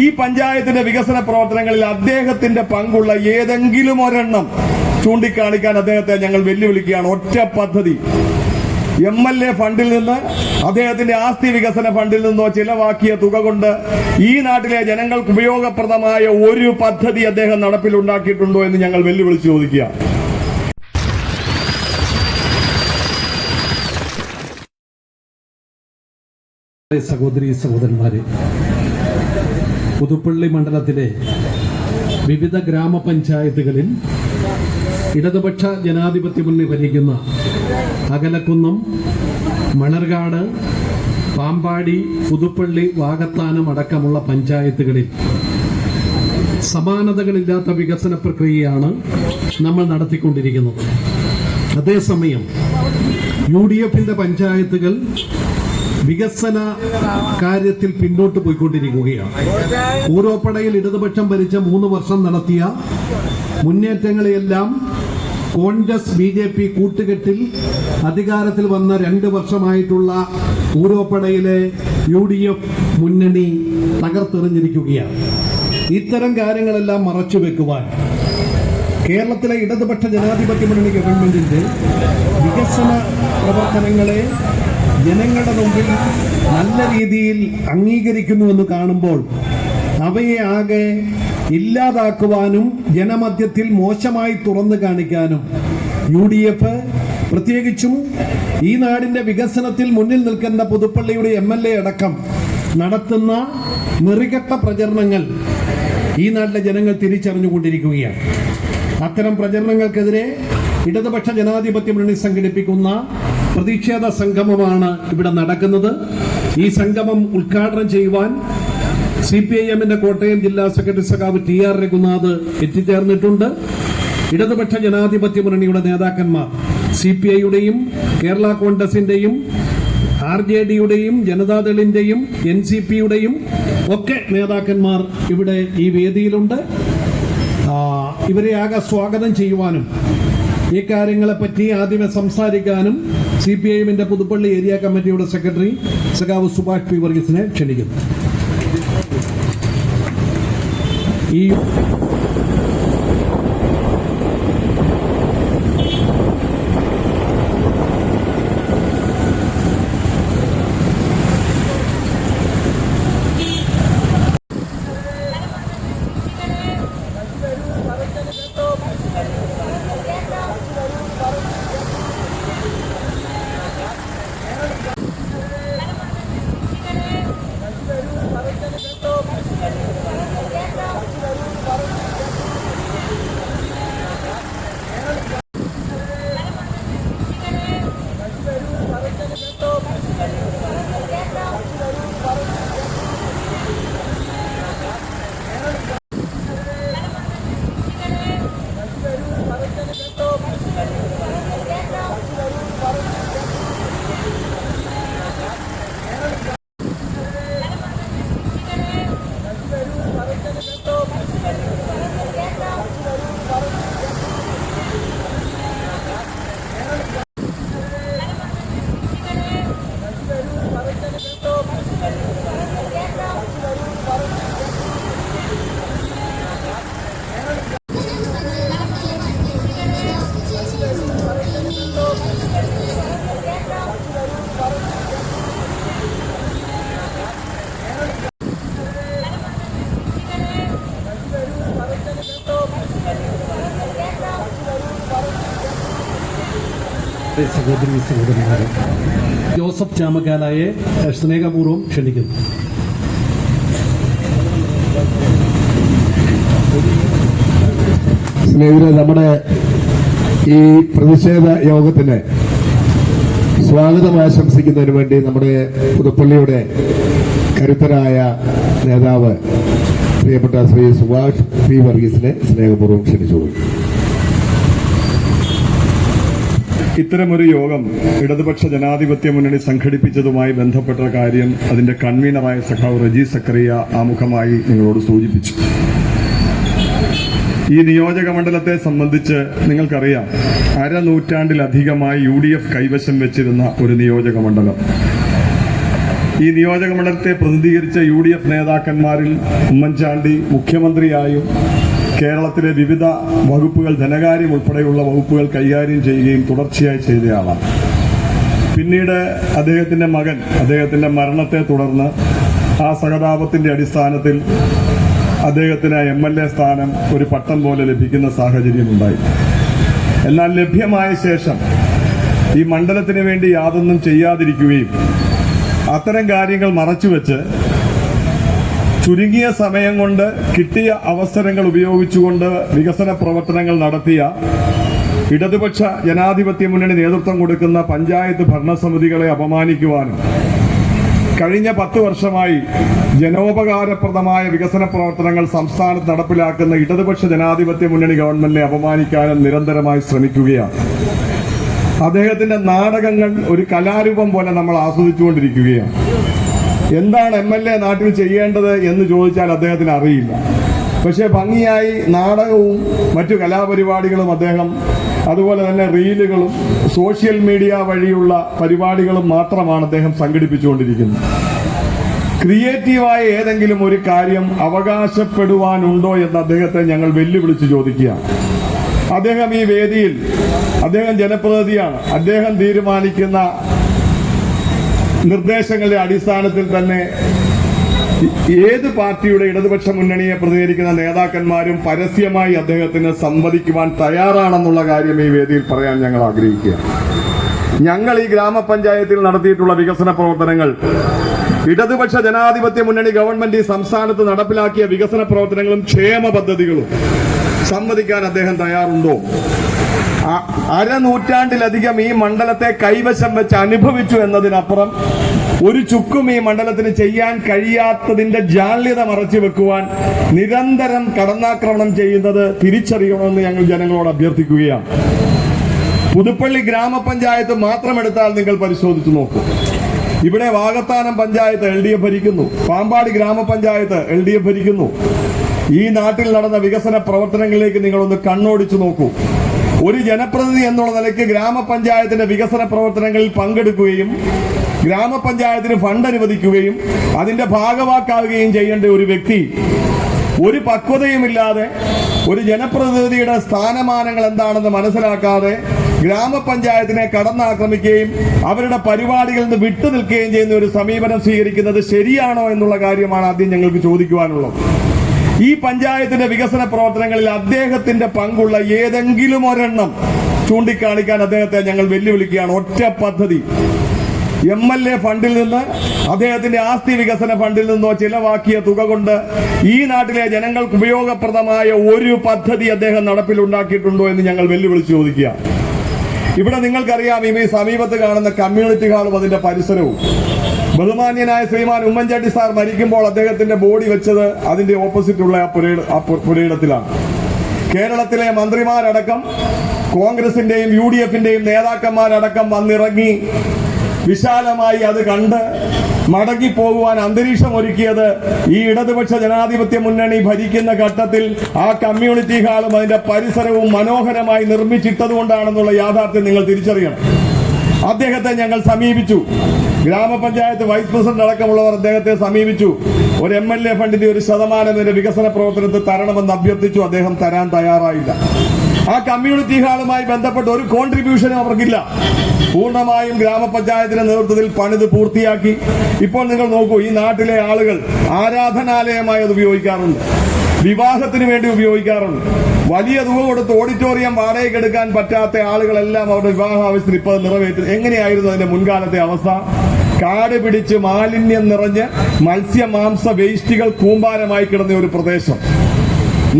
ഈ പഞ്ചായത്തിന്റെ വികസന പ്രവർത്തനങ്ങളിൽ അദ്ദേഹത്തിന്റെ പങ്കുള്ള ഏതെങ്കിലും ഒരെണ്ണം ചൂണ്ടിക്കാണിക്കാൻ അദ്ദേഹത്തെ ഞങ്ങൾ വെല്ലുവിളിക്കുകയാണ്. ഒറ്റ പദ്ധതി MLA ഫണ്ടിൽ നിന്ന്, അദ്ദേഹത്തിന്റെ ആസ്തി വികസന ഫണ്ടിൽ നിന്നോ ചിലവാക്കിയ തുക കൊണ്ട് ഈ നാട്ടിലെ ജനങ്ങൾക്ക് ഉപയോഗപ്രദമായ ഒരു പദ്ധതി അദ്ദേഹം നടപ്പിലുണ്ടാക്കിയിട്ടുണ്ടോ എന്ന് ഞങ്ങൾ വെല്ലുവിളിച്ച് ചോദിക്കുക. സഹോദരീ സഹോദരന്മാരെ, പുതുപ്പള്ളി മണ്ഡലത്തിലെ വിവിധ ഗ്രാമപഞ്ചായത്തുകളിൽ ഇടതുപക്ഷ ജനാധിപത്യ മുന്നണി ഭരിക്കുന്ന അകലക്കുന്നം, മണർകാട്, പാമ്പാടി, പുതുപ്പള്ളി, വാകത്താനം അടക്കമുള്ള പഞ്ചായത്തുകളിൽ സമാനതകളില്ലാത്ത വികസന പ്രക്രിയയാണ് നമ്മൾ നടത്തിക്കൊണ്ടിരിക്കുന്നത്. അതേസമയം UDFന്റെ പഞ്ചായത്തുകൾ വികസന കാര്യത്തിൽ പിന്നോട്ട് പോയിക്കൊണ്ടിരിക്കുകയാണ്. ഊരോപ്പടയിൽ ഇടതുപക്ഷം ഭരിച്ച 3 വർഷം നടത്തിയ മുന്നേറ്റങ്ങളെയെല്ലാം കോൺഗ്രസ് BJP കൂട്ടുകെട്ടിൽ അധികാരത്തിൽ വന്ന 2 വർഷമായിട്ടുള്ള ഊരോപ്പടയിലെ UDF മുന്നണി തകർത്തെറിഞ്ഞിരിക്കുകയാണ്. ഇത്തരം കാര്യങ്ങളെല്ലാം മറച്ചുവെക്കുവാൻ കേരളത്തിലെ ഇടതുപക്ഷ ജനാധിപത്യ മുന്നണി ഗവൺമെന്റിന്റെ വികസന പ്രവർത്തനങ്ങളെ ജനങ്ങളുടെ മുമ്പിൽ നല്ല രീതിയിൽ അംഗീകരിക്കുന്നുവെന്ന് കാണുമ്പോൾ അവയെ ആകെ ഇല്ലാതാക്കുവാനും ജനമധ്യത്തിൽ മോശമായി തുറന്നു കാണിക്കാനും UDF പ്രത്യേകിച്ചും ഈ നാടിന്റെ വികസനത്തിൽ മുന്നിൽ നിൽക്കുന്ന പുതുപ്പള്ളിയുടെ MLA അടക്കം നടത്തുന്ന നെറികെട്ട പ്രചരണങ്ങൾ ഈ നാട്ടിലെ ജനങ്ങൾ തിരിച്ചറിഞ്ഞുകൊണ്ടിരിക്കുകയാണ്. അത്തരം പ്രചരണങ്ങൾക്കെതിരെ ഇടതുപക്ഷ ജനാധിപത്യ മുന്നണി സംഘടിപ്പിക്കുന്ന പ്രതിഷേധ സംഗമമാണ് ഇവിടെ നടക്കുന്നത്. ഈ സംഗമം ഉദ്ഘാടനം ചെയ്യുവാൻ CPIMന്റെ കോട്ടയം ജില്ലാ സെക്രട്ടറി സഖാവ് TR രഘുനാഥ് എത്തിച്ചേർന്നിട്ടുണ്ട്. ഇടതുപക്ഷ ജനാധിപത്യ മുന്നണിയുടെ നേതാക്കന്മാർ CPIയുടെയും കേരള കോൺഗ്രസിന്റെയും RJDയുടെയും ജനതാദളിന്റെയും NCPയുടെയും ഒക്കെ നേതാക്കന്മാർ ഇവിടെ ഈ വേദിയിലുണ്ട്. ഇവരെ ആകെ സ്വാഗതം ചെയ്യുവാനും ഈ കാര്യങ്ങളെപ്പറ്റി ആദ്യമേ സംസാരിക്കാനും CPIMന്റെ പുതുപ്പള്ളി ഏരിയ കമ്മിറ്റിയുടെ സെക്രട്ടറി സഖാവ് സുഭാഷ് P. വർഗീസിനെ ക്ഷണിക്കുന്നു. ഈ സഹോദരി സഹോദരന്മാരെ, ജോസഫ് ചാമക്കാലയെ സ്നേഹപൂർവ്വം ക്ഷണിക്കുന്നു. സ്നേഹിതരെ, നമ്മുടെ ഈ പ്രതിഷേധ യോഗത്തിന് സ്വാഗതം ആശംസിക്കുന്നതിന് വേണ്ടി നമ്മുടെ പുതുപ്പള്ളിയുടെ കരുത്തരായ നേതാവ് പ്രിയപ്പെട്ട ശ്രീ സുഭാഷ് P. വർഗീസിനെ സ്നേഹപൂർവ്വം ക്ഷണിച്ചോളൂ. ഇത്തരമൊരു യോഗം ഇടതുപക്ഷ ജനാധിപത്യ മുന്നണി സംഘടിപ്പിച്ചതുമായി ബന്ധപ്പെട്ട കാര്യം അതിന്റെ കൺവീനറായ സഖാവ് റജി സക്കറിയ ആമുഖമായി നിങ്ങളോട് സൂചിപ്പിച്ചു. ഈ നിയോജക മണ്ഡലത്തെ സംബന്ധിച്ച് നിങ്ങൾക്കറിയാം, അരനൂറ്റാണ്ടിലധികമായി UDF കൈവശം വെച്ചിരുന്ന ഒരു നിയോജക മണ്ഡലം. ഈ നിയോജക മണ്ഡലത്തെ പ്രതിനിധീകരിച്ച UDF നേതാക്കന്മാരിൽ ഉമ്മൻചാണ്ടി മുഖ്യമന്ത്രിയായും കേരളത്തിലെ വിവിധ വകുപ്പുകൾ, ധനകാര്യം ഉൾപ്പെടെയുള്ള വകുപ്പുകൾ കൈകാര്യം ചെയ്യുകയും തുടർച്ചയായി ചെയ്തയാളാണ്. പിന്നീട് അദ്ദേഹത്തിന്റെ മകൻ അദ്ദേഹത്തിന്റെ മരണത്തെ തുടർന്ന് ആ സഹതാപത്തിന്റെ അടിസ്ഥാനത്തിൽ അദ്ദേഹത്തിന് MLA സ്ഥാനം ഒരു പട്ടം പോലെ ലഭിക്കുന്ന സാഹചര്യമുണ്ടായി. എന്നാൽ ലഭ്യമായ ശേഷം ഈ മണ്ഡലത്തിന് വേണ്ടി യാതൊന്നും ചെയ്യാതിരിക്കുകയും അത്തരം കാര്യങ്ങൾ മറച്ചുവെച്ച് ചുരുങ്ങിയ സമയം കൊണ്ട് കിട്ടിയ അവസരങ്ങൾ ഉപയോഗിച്ചുകൊണ്ട് വികസന പ്രവർത്തനങ്ങൾ നടത്തിയ ഇടതുപക്ഷ ജനാധിപത്യ മുന്നണി നേതൃത്വം കൊടുക്കുന്ന പഞ്ചായത്ത് ഭരണസമിതികളെ അപമാനിക്കുവാനും കഴിഞ്ഞ 10 വർഷമായി ജനോപകാരപ്രദമായ വികസന പ്രവർത്തനങ്ങൾ സംസ്ഥാനത്ത് നടപ്പിലാക്കുന്ന ഇടതുപക്ഷ ജനാധിപത്യ മുന്നണി ഗവൺമെന്റിനെ അപമാനിക്കാനും നിരന്തരമായി ശ്രമിക്കുകയാണ്. അദ്ദേഹത്തിന്റെ നാടകങ്ങൾ ഒരു കലാരൂപം പോലെ നമ്മൾ ആസ്വദിച്ചുകൊണ്ടിരിക്കുകയാണ്. എന്താണ് MLA നാട്ടിൽ ചെയ്യേണ്ടത് എന്ന് ചോദിച്ചാൽ അദ്ദേഹത്തിന് അറിയില്ല. പക്ഷേ ഭംഗിയായി നാടകവും മറ്റു കലാപരിപാടികളും അദ്ദേഹം, അതുപോലെ തന്നെ റീലുകളും സോഷ്യൽ മീഡിയ വഴിയുള്ള പരിപാടികളും മാത്രമാണ് അദ്ദേഹം സംഘടിപ്പിച്ചുകൊണ്ടിരിക്കുന്നത്. ക്രിയേറ്റീവായ ഏതെങ്കിലും ഒരു കാര്യം അവകാശപ്പെടുവാനുണ്ടോ എന്ന് അദ്ദേഹത്തെ ഞങ്ങൾ വെല്ലുവിളിച്ച് ചോദിക്കുകയാണ്. അദ്ദേഹം ഈ വേദിയിൽ, അദ്ദേഹം ജനപ്രതിനിധിയാണ്, അദ്ദേഹം തീരുമാനിക്കുന്ന നിർദ്ദേശങ്ങളുടെ അടിസ്ഥാനത്തിൽ തന്നെ ഏത് പാർട്ടിയുടെ ഇടതുപക്ഷ മുന്നണിയെ പ്രതിനിധീകരിക്കുന്ന നേതാക്കന്മാരും പരസ്യമായി അദ്ദേഹത്തിന് സംവദിക്കുവാൻ തയ്യാറാണെന്നുള്ള കാര്യം ഈ വേദിയിൽ പറയാൻ ഞങ്ങൾ ആഗ്രഹിക്കുകയാണ്. ഞങ്ങൾ ഈ ഗ്രാമപഞ്ചായത്തിൽ നടത്തിയിട്ടുള്ള വികസന പ്രവർത്തനങ്ങൾ, ഇടതുപക്ഷ ജനാധിപത്യ മുന്നണി ഗവൺമെന്റ് ഈ സംസ്ഥാനത്ത് നടപ്പിലാക്കിയ വികസന പ്രവർത്തനങ്ങളും ക്ഷേമ പദ്ധതികളും സംവദിക്കാൻ അദ്ദേഹം തയ്യാറുണ്ടോ? അരനൂറ്റാണ്ടിലധികം ഈ മണ്ഡലത്തെ കൈവശം വെച്ച് അനുഭവിച്ചു എന്നതിനപ്പുറം ഒരു ചുക്കും ഈ മണ്ഡലത്തിന് ചെയ്യാൻ കഴിയാത്തതിന്റെ ജാള്യത മറച്ചു വെക്കുവാൻ നിരന്തരം കടന്നാക്രമണം ചെയ്യുന്നത് തിരിച്ചറിയണമെന്ന് ഞങ്ങൾ ജനങ്ങളോട് അഭ്യർത്ഥിക്കുകയാണ്. പുതുപ്പള്ളി ഗ്രാമപഞ്ചായത്ത് മാത്രമെടുത്താൽ നിങ്ങൾ പരിശോധിച്ചു നോക്കൂ. ഇവിടെ വാകത്താനം പഞ്ചായത്ത് LDF ഭരിക്കുന്നു, പാമ്പാടി ഗ്രാമപഞ്ചായത്ത് LDF ഭരിക്കുന്നു. ഈ നാട്ടിൽ നടന്ന വികസന പ്രവർത്തനങ്ങളിലേക്ക് നിങ്ങളൊന്ന് കണ്ണോടിച്ചു നോക്കൂ. ഒരു ജനപ്രതിനിധി എന്നുള്ള നിലയ്ക്ക് ഗ്രാമപഞ്ചായത്തിന്റെ വികസന പ്രവർത്തനങ്ങളിൽ പങ്കെടുക്കുകയും ഗ്രാമപഞ്ചായത്തിന് ഫണ്ട് അനുവദിക്കുകയും അതിന്റെ ഭാഗവാക്കാവുകയും ചെയ്യേണ്ട ഒരു വ്യക്തി ഒരു പക്വതയുമില്ലാതെ, ഒരു ജനപ്രതിനിധിയുടെ സ്ഥാനമാനങ്ങൾ എന്താണെന്ന് മനസ്സിലാക്കാതെ ഗ്രാമപഞ്ചായത്തിനെ കടന്നാക്രമിക്കുകയും അവരുടെ പരിപാടികളിൽ നിന്ന് വിട്ടുനിൽക്കുകയും ചെയ്യുന്ന ഒരു സമീപനം സ്വീകരിക്കുന്നത് ശരിയാണോ എന്നുള്ള കാര്യമാണ് ആദ്യം ഞങ്ങൾക്ക് ചോദിക്കുവാനുള്ളത്. ഈ പഞ്ചായത്തിന്റെ വികസന പ്രവർത്തനങ്ങളിൽ അദ്ദേഹത്തിന്റെ പങ്കുള്ള ഏതെങ്കിലും ഒരെണ്ണം ചൂണ്ടിക്കാണിക്കാൻ അദ്ദേഹത്തെ ഞങ്ങൾ വെല്ലുവിളിക്കുകയാണ്. ഒറ്റ പദ്ധതി MLA ഫണ്ടിൽ നിന്ന്, അദ്ദേഹത്തിന്റെ ആസ്തി വികസന ഫണ്ടിൽ നിന്നോ ചിലവാക്കിയ തുക കൊണ്ട് ഈ നാട്ടിലെ ജനങ്ങൾക്ക് ഉപയോഗപ്രദമായ ഒരു പദ്ധതി അദ്ദേഹം നടപ്പിലുണ്ടാക്കിയിട്ടുണ്ടോ എന്ന് ഞങ്ങൾ വെല്ലുവിളിച്ച് ചോദിക്കുക. ഇവിടെ നിങ്ങൾക്കറിയാം, ഈ സമീപത്ത് കാണുന്ന കമ്മ്യൂണിറ്റി ഹാളും അതിന്റെ പരിസരവും ബഹുമാന്യനായ ശ്രീമാൻ ഉമ്മൻചാണ്ടി സാർ മരിക്കുമ്പോൾ അദ്ദേഹത്തിന്റെ ബോഡി വെച്ചത് അതിന്റെ ഓപ്പോസിറ്റുള്ള ആ പുരയിടത്തിലാണ്. കേരളത്തിലെ മന്ത്രിമാരടക്കം, കോൺഗ്രസിന്റെയും UDFന്റെയും നേതാക്കന്മാരടക്കം വന്നിറങ്ങി വിശാലമായി അത് കണ്ട് മടങ്ങിപ്പോകുവാൻ അന്തരീക്ഷം ഒരുക്കിയത് ഈ ഇടതുപക്ഷ ജനാധിപത്യ മുന്നണി ഭരിക്കുന്ന ഘട്ടത്തിൽ ആ കമ്മ്യൂണിറ്റി ഹാളും അതിന്റെ പരിസരവും മനോഹരമായി നിർമ്മിച്ചിട്ടതുകൊണ്ടാണെന്നുള്ള യാഥാർത്ഥ്യം നിങ്ങൾ തിരിച്ചറിയണം. അദ്ദേഹത്തെ ഞങ്ങൾ സമീപിച്ചു. ഗ്രാമപഞ്ചായത്ത് വൈസ് പ്രസിഡന്റ് അടക്കമുള്ളവർ അദ്ദേഹത്തെ സമീപിച്ചു. ഒരു MLA ഫണ്ടിന്റെ 1% വികസന പ്രവർത്തനത്തിൽ തരണമെന്ന് അഭ്യർത്ഥിച്ചു. അദ്ദേഹം തരാൻ തയ്യാറായില്ല. ആ കമ്മ്യൂണിറ്റി ഹാളുമായി ബന്ധപ്പെട്ട് ഒരു കോൺട്രിബ്യൂഷനും അവർക്കില്ല. പൂർണ്ണമായും ഗ്രാമപഞ്ചായത്തിന്റെ നേതൃത്വത്തിൽ പണിത് പൂർത്തിയാക്കി. ഇപ്പോൾ നിങ്ങൾ നോക്കൂ, ഈ നാട്ടിലെ ആളുകൾ ആരാധനാലയമായി അത് ഉപയോഗിക്കാറുണ്ട്, വിവാഹത്തിന് വേണ്ടി ഉപയോഗിക്കാറുണ്ട്. വലിയ തുക കൊടുത്ത് ഓഡിറ്റോറിയം വാടകയ്ക്ക് എടുക്കാൻ പറ്റാത്ത ആളുകളെല്ലാം അവരുടെ വിവാഹ ആവശ്യത്തിന് ഇപ്പോൾ നിറവേറ്റും. എങ്ങനെയായിരുന്നു അതിന്റെ മുൻകാലത്തെ അവസ്ഥ? കാട് പിടിച്ച് മാലിന്യം നിറഞ്ഞ് മത്സ്യമാംസ വേസ്റ്റുകൾ കൂമ്പാരമായി കിടന്ന ഒരു പ്രദേശം,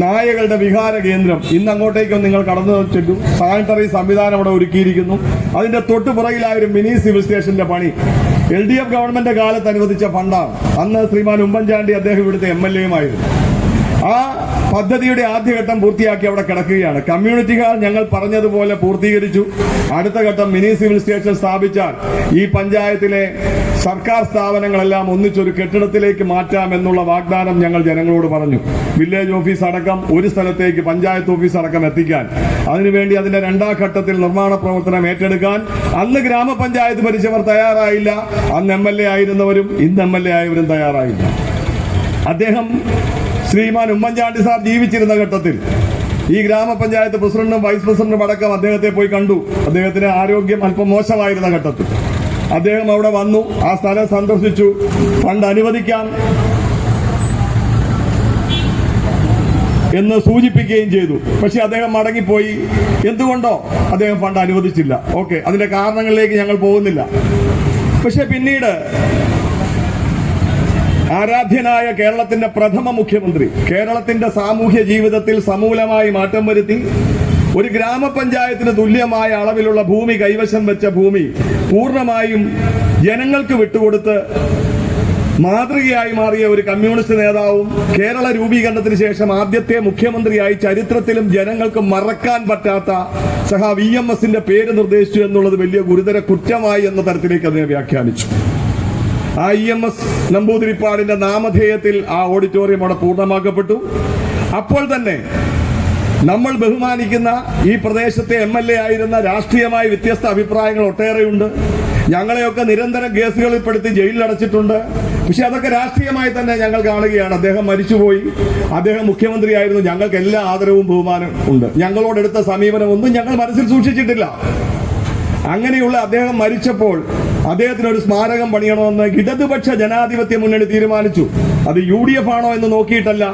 നായകളുടെ വിഹാര കേന്ദ്രം. ഇന്ന് അങ്ങോട്ടേക്കും നിങ്ങൾ കടന്നു ചെല്ലു, സാനിറ്ററി സംവിധാനം അവിടെ ഒരുക്കിയിരിക്കുന്നു. അതിന്റെ തൊട്ടുപുറകിലായ ഒരു മിനി സിവിൽ സ്റ്റേഷന്റെ പണി LDF ഗവൺമെന്റ് കാലത്ത് അനുവദിച്ച ഫണ്ടാണ്. അന്ന് ശ്രീമാൻ ഉമ്മൻചാണ്ടി അദ്ദേഹം ഇവിടുത്തെ MLAയുമായിരുന്നു. ആ പദ്ധതിയുടെ ആദ്യഘട്ടം പൂർത്തിയാക്കി അവിടെ കിടക്കുകയാണ്. കമ്മ്യൂണിറ്റി ഹാൾ ഞങ്ങൾ പറഞ്ഞതുപോലെ പൂർത്തീകരിച്ചു. അടുത്ത ഘട്ടം മിനി സിവിൽ സ്റ്റേഷൻ സ്ഥാപിച്ചാൽ ഈ പഞ്ചായത്തിലെ സർക്കാർ സ്ഥാപനങ്ങളെല്ലാം ഒന്നിച്ചൊരു കെട്ടിടത്തിലേക്ക് മാറ്റാമെന്നുള്ള വാഗ്ദാനം ഞങ്ങൾ ജനങ്ങളോട് പറഞ്ഞു. വില്ലേജ് ഓഫീസ് അടക്കം ഒരു സ്ഥലത്തേക്ക്, പഞ്ചായത്ത് ഓഫീസ് അടക്കം എത്തിക്കാൻ, അതിനുവേണ്ടി അതിന്റെ രണ്ടാം ഘട്ടത്തിൽ നിർമ്മാണ പ്രവർത്തനം ഏറ്റെടുക്കാൻ അന്ന് ഗ്രാമപഞ്ചായത്ത് ഭരിച്ചവർ തയ്യാറായില്ല. അന്ന് MLA ആയിരുന്നവരും ഇന്ന് MLA ആയവരും തയ്യാറായില്ല. അദ്ദേഹം ശ്രീമാൻ ഉമ്മൻചാണ്ടി സാർ ജീവിച്ചിരുന്ന ഘട്ടത്തിൽ ഈ ഗ്രാമപഞ്ചായത്ത് പ്രസിഡന്റും വൈസ് പ്രസിഡന്റും അടക്കം അദ്ദേഹത്തെ പോയി കണ്ടു. അദ്ദേഹത്തിന് ആരോഗ്യം അല്പം മോശമായിരുന്ന ഘട്ടത്തിൽ അദ്ദേഹം അവിടെ വന്നു, ആ സ്ഥലം സന്ദർശിച്ചു, ഫണ്ട് അനുവദിക്കാം എന്ന് സൂചിപ്പിക്കുകയും ചെയ്തു. പക്ഷെ അദ്ദേഹം മടങ്ങിപ്പോയി. എന്തുകൊണ്ടോ അദ്ദേഹം ഫണ്ട് അനുവദിച്ചില്ല. ഓക്കെ, അതിന്റെ കാരണങ്ങളിലേക്ക് ഞങ്ങൾ പോകുന്നില്ല. പക്ഷെ പിന്നീട് ആരാധ്യനായ കേരളത്തിന്റെ പ്രഥമ മുഖ്യമന്ത്രി കേരളത്തിന്റെ സാമൂഹ്യ ജീവിതത്തിൽ സമൂലമായി മാറ്റം വരുത്തി ഒരു ഗ്രാമപഞ്ചായത്തിന് തുല്യമായ അളവിലുള്ള ഭൂമി കൈവശം വെച്ച ഭൂമി പൂർണ്ണമായും ജനങ്ങൾക്ക് വിട്ടുകൊടുത്ത് മാതൃകയായി മാറിയ ഒരു കമ്മ്യൂണിസ്റ്റ് നേതാവും കേരള രൂപീകരണത്തിന് ശേഷം ആദ്യത്തെ മുഖ്യമന്ത്രിയായി ചരിത്രത്തിലും ജനങ്ങൾക്ക് മറക്കാൻ പറ്റാത്ത സഖാവ് EMSന്റെ പേര് നിർദ്ദേശിച്ചു എന്നുള്ളത് വലിയ ഗുരുതര കുറ്റമായി എന്ന തരത്തിലേക്ക് അതിനെ വ്യാഖ്യാനിച്ചു. ആ EMS നമ്പൂതിരിപ്പാടിന്റെ നാമധേയത്തിൽ ആ ഓഡിറ്റോറിയം അവിടെ പൂർണ്ണമാക്കപ്പെട്ടു. അപ്പോൾ തന്നെ നമ്മൾ ബഹുമാനിക്കുന്ന ഈ പ്രദേശത്തെ MLA ആയിരുന്ന രാഷ്ട്രീയമായി വ്യത്യസ്ത അഭിപ്രായങ്ങൾ ഒട്ടേറെയുണ്ട്. ഞങ്ങളെയൊക്കെ നിരന്തരം കേസുകളിൽ പെടുത്തി ജയിലിൽ അടച്ചിട്ടുണ്ട്. പക്ഷെ അതൊക്കെ രാഷ്ട്രീയമായി തന്നെ ഞങ്ങൾ കാണുകയാണ്. അദ്ദേഹം മരിച്ചുപോയി, അദ്ദേഹം മുഖ്യമന്ത്രിയായിരുന്നു, ഞങ്ങൾക്ക് എല്ലാ ആദരവും ബഹുമാനവും ഉണ്ട്. ഞങ്ങളോടെടുത്ത സമീപനമൊന്നും ഞങ്ങൾ മനസ്സിൽ സൂക്ഷിച്ചിട്ടില്ല. അങ്ങനെയുള്ള അദ്ദേഹം മരിച്ചപ്പോൾ അദ്ദേഹത്തിന് ഒരു സ്മാരകം പണിയണമെന്ന് ഇടതുപക്ഷ ജനാധിപത്യ മുന്നണി തീരുമാനിച്ചു. അത് UDF ആണോ എന്ന് നോക്കിയിട്ടല്ല,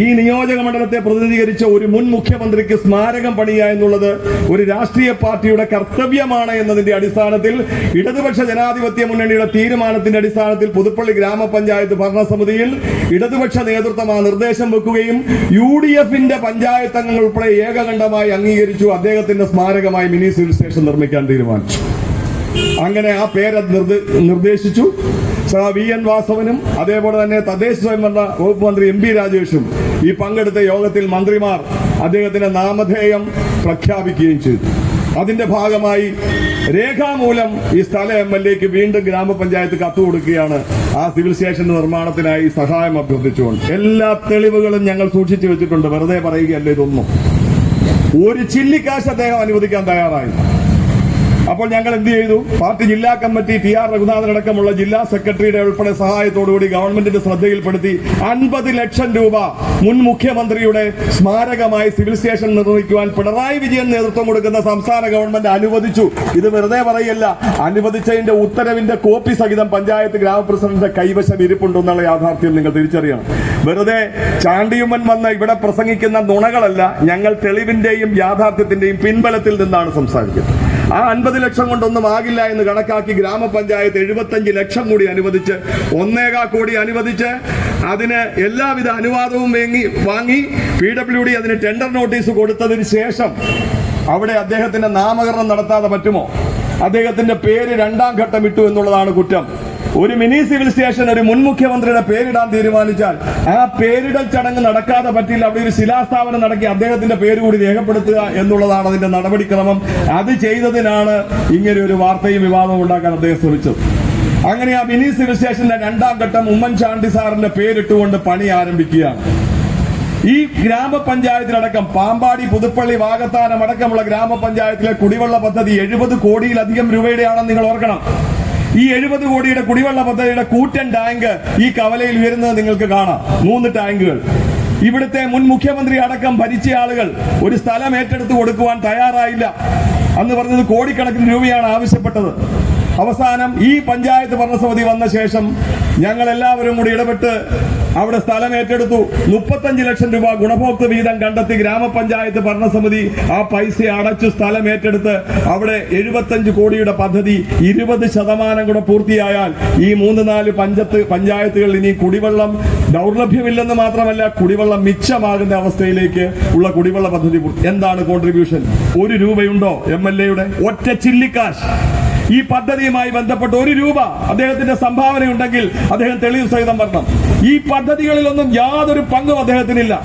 ഈ നിയോജക മണ്ഡലത്തെ പ്രതിനിധീകരിച്ച ഒരു മുൻ മുഖ്യമന്ത്രിക്ക് സ്മാരകം പണിയുക എന്നുള്ളത് ഒരു രാഷ്ട്രീയ പാർട്ടിയുടെ കർത്തവ്യമാണ് എന്നതിന്റെ അടിസ്ഥാനത്തിൽ ഇടതുപക്ഷ ജനാധിപത്യ മുന്നണിയുടെ തീരുമാനത്തിന്റെ അടിസ്ഥാനത്തിൽ പുതുപ്പള്ളി ഗ്രാമപഞ്ചായത്ത് ഭരണസമിതിയിൽ ഇടതുപക്ഷ നേതൃത്വം ആ നിർദ്ദേശം വെക്കുകയും UDFന്റെ പഞ്ചായത്ത് അംഗങ്ങൾ ഉൾപ്പെടെ ഏകകണ്ഠമായി അംഗീകരിച്ചു. അദ്ദേഹത്തിന്റെ സ്മാരകമായി മിനി സിവിൽ സ്റ്റേഷൻ നിർമ്മിക്കാൻ തീരുമാനിച്ചു. അങ്ങനെ ആ പേര് നിർദ്ദേശിച്ചു. VN വാസവനും അതേപോലെ തന്നെ തദ്ദേശ സ്വയംഭരണ വകുപ്പ് മന്ത്രി MP രാജേഷും ഈ പങ്കെടുത്ത യോഗത്തിൽ മന്ത്രിമാർ അദ്ദേഹത്തിന്റെ നാമധേയം പ്രഖ്യാപിക്കുകയും ചെയ്തു. അതിന്റെ ഭാഗമായി രേഖാമൂലം ഈ സ്ഥല MLAക്ക് വീണ്ടും ഗ്രാമപഞ്ചായത്ത് കത്ത് കൊടുക്കുകയാണ് ആ സിവിൽ സ്റ്റേഷൻ നിർമ്മാണത്തിനായി സഹായം അഭ്യർത്ഥിച്ചുകൊണ്ട്. എല്ലാ തെളിവുകളും ഞങ്ങൾ സൂക്ഷിച്ചു വെച്ചിട്ടുണ്ട്. വെറുതെ പറയുകയല്ല ഇതൊന്നും. ഒരു ചില്ലിക്കാശ് അദ്ദേഹം അനുവദിക്കാൻ തയ്യാറായി. അപ്പോൾ ഞങ്ങൾ എന്ത് ചെയ്തു? പാർട്ടി ജില്ലാ കമ്മിറ്റി TR രഘുനാഥൻ അടക്കമുള്ള ജില്ലാ സെക്രട്ടറിയുടെ ഉൾപ്പെടെ സഹായത്തോടുകൂടി ഗവൺമെന്റിന്റെ ശ്രദ്ധയിൽപ്പെടുത്തി 50 ലക്ഷം രൂപ മുൻ മുഖ്യമന്ത്രിയുടെ സ്മാരകമായി സിവിൽ സ്റ്റേഷൻ നിർമ്മിക്കുവാൻ പിണറായി വിജയൻ നേതൃത്വം കൊടുക്കുന്ന സംസ്ഥാന ഗവൺമെന്റ് അനുവദിച്ചു. ഇത് വെറുതെ പറയല്ല, അനുവദിച്ചതിന്റെ ഉത്തരവിന്റെ കോപ്പി സഹിതം പഞ്ചായത്ത് ഗ്രാമപ്രസിഡന്റിന്റെ കൈവശം ഇരിപ്പുണ്ടെന്നുള്ള യാഥാർത്ഥ്യം നിങ്ങൾ തിരിച്ചറിയണം. വെറുതെ ചാണ്ടിയുമ്മൻ വന്ന് ഇവിടെ പ്രസംഗിക്കുന്ന നുണകളല്ല, ഞങ്ങൾ തെളിവിന്റെയും യാഥാർത്ഥ്യത്തിന്റെയും പിൻബലത്തിൽ നിന്നാണ് സംസാരിക്കുന്നത്. ആ 50 ലക്ഷം കൊണ്ടൊന്നും ആകില്ല എന്ന് കണക്കാക്കി ഗ്രാമപഞ്ചായത്ത് 75 ലക്ഷം കൂടി അനുവദിച്ച് 1.25 കോടി അനുവദിച്ച് അതിന് എല്ലാവിധ അനുവാദവും വാങ്ങി PWD അതിന് ടെൻഡർ നോട്ടീസ് കൊടുത്തതിന് ശേഷം അവിടെ അദ്ദേഹത്തിന്റെ നാമകരണം നടത്താതെ പറ്റുമോ? അദ്ദേഹത്തിന്റെ പേര് രണ്ടാം ഘട്ടം ഇട്ടു എന്നുള്ളതാണ് കുറ്റം. ഒരു മിനി സിവിൽ സ്റ്റേഷൻ ഒരു മുൻ മുഖ്യമന്ത്രിയുടെ പേരിടാൻ തീരുമാനിച്ചാൽ ആ പേരിടൽ ചടങ്ങ് നടക്കാതെ പറ്റില്ല. അവിടെ ഒരു ശിലാസ്ഥാപനം നടക്കി അദ്ദേഹത്തിന്റെ പേര് കൂടി രേഖപ്പെടുത്തുക എന്നുള്ളതാണ് അതിന്റെ നടപടിക്രമം. അത് ചെയ്തതിനാണ് ഇങ്ങനെ ഒരു വാർത്തയും വിവാദവും ഉണ്ടാക്കാൻ അദ്ദേഹം ശ്രമിച്ചത്. അങ്ങനെ ആ മിനി സിവിൽ സ്റ്റേഷന്റെ രണ്ടാം ഘട്ടം ഉമ്മൻചാണ്ടി സാറിന്റെ പേരിട്ടുകൊണ്ട് പണി ആരംഭിക്കുകയാണ്. ഈ ഗ്രാമപഞ്ചായത്തിലടക്കം പാമ്പാടി, പുതുപ്പള്ളി, വാകത്താനം അടക്കമുള്ള ഗ്രാമപഞ്ചായത്തിലെ കുടിവെള്ള പദ്ധതി 70 കോടിയിലധികം രൂപയുടെയാണെന്ന് നിങ്ങൾ ഓർക്കണം. ഈ 70 കോടിയുടെ കുടിവെള്ള പദ്ധതിയുടെ കൂറ്റൻ ടാങ്ക് ഈ കവലയിൽ ഉയരുന്നത് നിങ്ങൾക്ക് കാണാം. 3 ടാങ്കുകൾ. ഇവിടുത്തെ മുൻ മുഖ്യമന്ത്രി അടക്കം ഭരിച്ച ആളുകൾ ഒരു സ്ഥലം ഏറ്റെടുത്ത് കൊടുക്കുവാൻ തയ്യാറായില്ല. അന്ന് പറഞ്ഞത് കോടിക്കണക്കിന് രൂപയാണ് ആവശ്യപ്പെട്ടത്. അവസാനം ഈ പഞ്ചായത്ത് ഭരണസമിതി വന്ന ശേഷം ഞങ്ങൾ എല്ലാവരും കൂടി ഇടപെട്ട് അവിടെ സ്ഥലം ഏറ്റെടുത്തു. 35 ലക്ഷം രൂപ ഗുണഭോക്തൃ വീതം കണ്ടെത്തി ഭരണസമിതി ഭരണസമിതി ആ പൈസ അടച്ചു സ്ഥലം ഏറ്റെടുത്ത് അവിടെ 75 കോടിയുടെ പദ്ധതി 20% കൂടെ പൂർത്തിയായാൽ ഈ 3-4 പഞ്ചായത്തുകളിൽ ഇനി കുടിവെള്ളം ദൗർലഭ്യമില്ലെന്ന് മാത്രമല്ല, കുടിവെള്ളം മിച്ചമാകുന്ന അവസ്ഥയിലേക്ക് ഉള്ള കുടിവെള്ള പദ്ധതി. എന്താണ് കോൺട്രിബ്യൂഷൻ? 1 രൂപയുണ്ടോ MLAയുടെ? ഒറ്റ ചില്ലിക്കാശ്. ഈ പദ്ധതിയുമായി ബന്ധപ്പെട്ട് 1 രൂപ അദ്ദേഹത്തിന്റെ സംഭാവന ഉണ്ടെങ്കിൽ അദ്ദേഹം തെളിവ് സഹിതം വരണം. ഈ പദ്ധതികളിലൊന്നും യാതൊരു പങ്കും അദ്ദേഹത്തിനില്ല.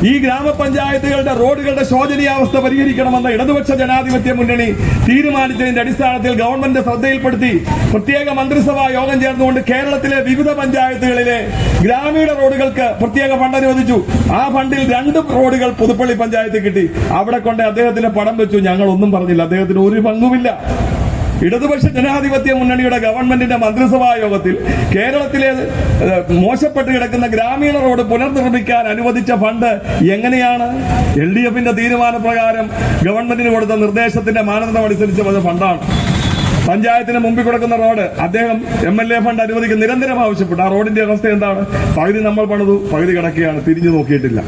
ഈ ഗ്രാമപഞ്ചായത്തുകളുടെ റോഡുകളുടെ ശോചനീയാവസ്ഥ പരിഹരിക്കണമെന്ന ഇടതുപക്ഷ ജനാധിപത്യ മുന്നണി തീരുമാനിച്ചതിന്റെ അടിസ്ഥാനത്തിൽ ഗവൺമെന്റ് ശ്രദ്ധയിൽപ്പെടുത്തി പ്രത്യേക മന്ത്രിസഭാ യോഗം ചേർന്നുകൊണ്ട് കേരളത്തിലെ വിവിധ പഞ്ചായത്തുകളിലെ ഗ്രാമീണ റോഡുകൾക്ക് പ്രത്യേക ഫണ്ട് അനുവദിച്ചു. ആ ഫണ്ടിൽ 2 റോഡുകൾ പുതുപ്പള്ളി പഞ്ചായത്ത് കിട്ടി. അവിടെ കൊണ്ട് അദ്ദേഹത്തിന്റെ പടം വെച്ചു. ഞങ്ങൾ ഒന്നും പറഞ്ഞില്ല. അദ്ദേഹത്തിന് ഒരു പങ്കുമില്ല. ഇടതുപക്ഷ ജനാധിപത്യ മുന്നണിയുടെ ഗവൺമെന്റിന്റെ മന്ത്രിസഭാ യോഗത്തിൽ കേരളത്തിലെ മോശപ്പെട്ട് കിടക്കുന്ന ഗ്രാമീണ റോഡ് പുനർനിർമ്മിക്കാൻ അനുവദിച്ച ഫണ്ട് എങ്ങനെയാണ്? LDFന്റെ തീരുമാനപ്രകാരം ഗവൺമെന്റിന് കൊടുത്ത നിർദ്ദേശത്തിന്റെ മാനദണ്ഡം അനുസരിച്ച് വന്ന ഫണ്ടാണ്. പഞ്ചായത്തിന് മുമ്പിൽ കൊടുക്കുന്ന റോഡ് അദ്ദേഹം MLA ഫണ്ട് അനുവദിക്കാൻ നിരന്തരം ആവശ്യപ്പെട്ടു. ആ റോഡിന്റെ അവസ്ഥ എന്താണ്? പകുതി നമ്മൾ പണിതു, പകുതി കിടക്കുകയാണ്, തിരിഞ്ഞു നോക്കിയിട്ടില്ല.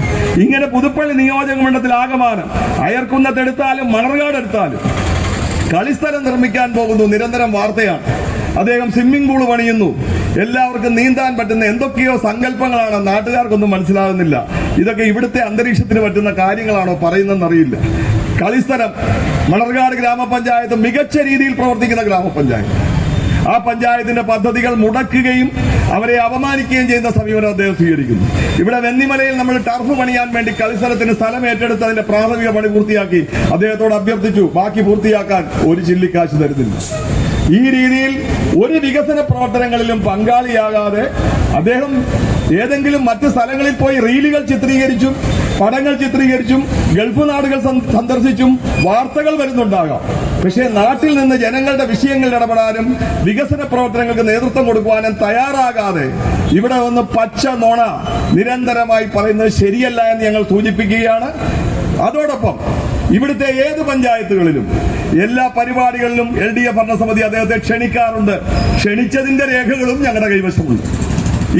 ഇങ്ങനെ പുതുപ്പള്ളി നിയോജക മണ്ഡലത്തിൽ ആകമാനം അയർക്കുന്നത്തെടുത്താലും മണർകാട് എടുത്താലും കളിസ്ഥലം നിർമ്മിക്കാൻ പോകുന്നു, നിരന്തരം വാർത്തയാണ്. അദ്ദേഹം സ്വിമ്മിംഗ് പൂൾ പണിയുന്നു, എല്ലാവർക്കും നീന്താൻ പറ്റുന്ന എന്തൊക്കെയോ സങ്കല്പങ്ങളാണ്, നാട്ടുകാർക്കൊന്നും മനസ്സിലാകുന്നില്ല. ഇതൊക്കെ ഇവിടുത്തെ അന്തരീക്ഷത്തിന് പറ്റുന്ന കാര്യങ്ങളാണോ പറയുന്നതെന്നറിയില്ല. കളിസ്ഥലം മണർകാട് ഗ്രാമപഞ്ചായത്ത് മികച്ച രീതിയിൽ പ്രവർത്തിക്കുന്ന ഗ്രാമപഞ്ചായത്ത്. ആ പഞ്ചായത്തിന്റെ പദ്ധതികൾ മുടക്കുകയും അവരെ അപമാനിക്കുകയും ചെയ്യുന്ന സമീപനം അദ്ദേഹം സ്വീകരിക്കുന്നു. ഇവിടെ വെന്നിമലയിൽ നമ്മൾ ടർഫ് പണിയാൻ വേണ്ടി കളിസ്ഥലത്തിന് സ്ഥലം ഏറ്റെടുത്ത് അതിന്റെ പ്രാഥമിക പണി പൂർത്തിയാക്കി. അദ്ദേഹത്തോട് അഭ്യർത്ഥിച്ചു, ബാക്കി പൂർത്തിയാക്കാൻ ഒരു ചില്ലിക്കാശ് തരുന്നില്ല. ഈ രീതിയിൽ ഒരു വികസന പ്രവർത്തനങ്ങളിലും പങ്കാളിയാകാതെ അദ്ദേഹം ഏതെങ്കിലും മറ്റ് സ്ഥലങ്ങളിൽ പോയി റീലുകൾ ചിത്രീകരിച്ചും പടങ്ങൾ ചിത്രീകരിച്ചും ഗൾഫ് നാടുകൾ സന്ദർശിച്ചും വാർത്തകൾ വരുന്നുണ്ടാകാം. പക്ഷേ നാട്ടിൽ നിന്ന് ജനങ്ങളുടെ വിഷയങ്ങളിൽ ഇടപെടാനും വികസന പ്രവർത്തനങ്ങൾക്ക് നേതൃത്വം കൊടുക്കുവാനും തയ്യാറാകാതെ ഇവിടെ വന്ന് പച്ച നോണ നിരന്തരമായി പറയുന്നത് ശരിയല്ല എന്ന് ഞങ്ങൾ സൂചിപ്പിക്കുകയാണ്. അതോടൊപ്പം ഇവിടുത്തെ ഏത് പഞ്ചായത്തുകളിലും എല്ലാ പരിപാടികളിലും LDF ഭരണസമിതി അദ്ദേഹത്തെ ക്ഷണിക്കാറുണ്ട്. ക്ഷണിച്ചതിന്റെ രേഖകളും ഞങ്ങളുടെ കൈവശമുണ്ട്.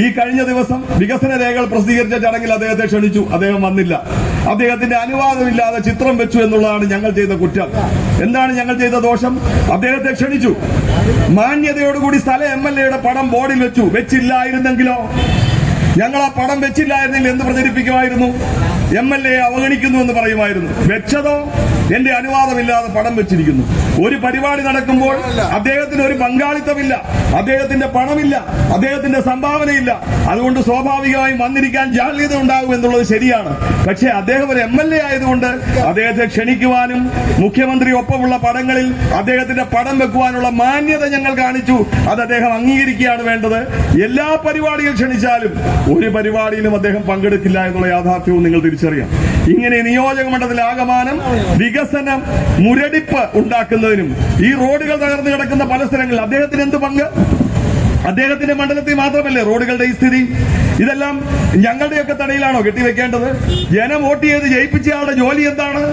ഈ കഴിഞ്ഞ ദിവസം വികസന രേഖകൾ പ്രസിദ്ധീകരിച്ച ചടങ്ങിൽ അദ്ദേഹത്തെ ക്ഷണിച്ചു, അദ്ദേഹം വന്നില്ല. അദ്ദേഹത്തിന്റെ അനുവാദമില്ലാതെ ചിത്രം വെച്ചു എന്നുള്ളതാണ് ഞങ്ങൾ ചെയ്ത കുറ്റം. എന്താണ് ഞങ്ങൾ ചെയ്ത ദോഷം? അദ്ദേഹത്തെ ക്ഷണിച്ചു, മാന്യതയോടുകൂടി സ്ഥല MLAയുടെ പടം ബോർഡിൽ വെച്ചു. വെച്ചില്ലായിരുന്നെങ്കിലോ? ഞങ്ങൾ ആ പടം വെച്ചില്ലായിരുന്നെങ്കിൽ എന്ത് പ്രചരിപ്പിക്കുമായിരുന്നു? MLA അവഗണിക്കുന്നു എന്ന് പറയുമായിരുന്നു. വെച്ചതോ എന്റെ അനുവാദമില്ലാതെ പടം വെച്ചിരിക്കുന്നു. ഒരു പരിപാടി നടക്കുമ്പോൾ അദ്ദേഹത്തിന് ഒരു പങ്കാളിത്തമില്ല, അദ്ദേഹത്തിന്റെ പണമില്ല, അദ്ദേഹത്തിന്റെ സംഭാവനയില്ല. അതുകൊണ്ട് സ്വാഭാവികമായും വന്നിരിക്കാൻ ജാള്യത ഉണ്ടാകും എന്നുള്ളത് ശരിയാണ്. പക്ഷേ അദ്ദേഹം ഒരു MLA ആയതുകൊണ്ട് അദ്ദേഹത്തെ ക്ഷണിക്കുവാനും മുഖ്യമന്ത്രി ഒപ്പമുള്ള പടങ്ങളിൽ അദ്ദേഹത്തിന്റെ പടം വെക്കുവാനുള്ള മാന്യത ഞങ്ങൾ കാണിച്ചു. അത് അദ്ദേഹം അംഗീകരിക്കുകയാണ് വേണ്ടത്. എല്ലാ പരിപാടികൾ ക്ഷണിച്ചാലും ഒരു പരിപാടിയിലും അദ്ദേഹം പങ്കെടുക്കില്ല എന്നുള്ള യാഥാർത്ഥ്യവും നിങ്ങൾ തിരിച്ചറിയാം. ഇങ്ങനെ നിയോജക മണ്ഡലത്തിൽ ആകമാനം വികസനം മുരടിപ്പ് ഉണ്ടാക്കുന്നതിനും ഈ റോഡുകൾ തകർന്നു കിടക്കുന്ന പല സ്ഥലങ്ങളിൽ അദ്ദേഹത്തിന് എന്ത് പങ്ക്? അദ്ദേഹത്തിന്റെ മണ്ഡലത്തിൽ മാത്രമല്ലേ റോഡുകളുടെ ഈ സ്ഥിതി? ഇതെല്ലാം ഞങ്ങളുടെയൊക്കെ തടയിലാണോ കെട്ടിവെക്കേണ്ടത്? ജനം വോട്ട് ചെയ്ത് ജയിപ്പിച്ചയാളുടെ ജോലി എന്താണ്?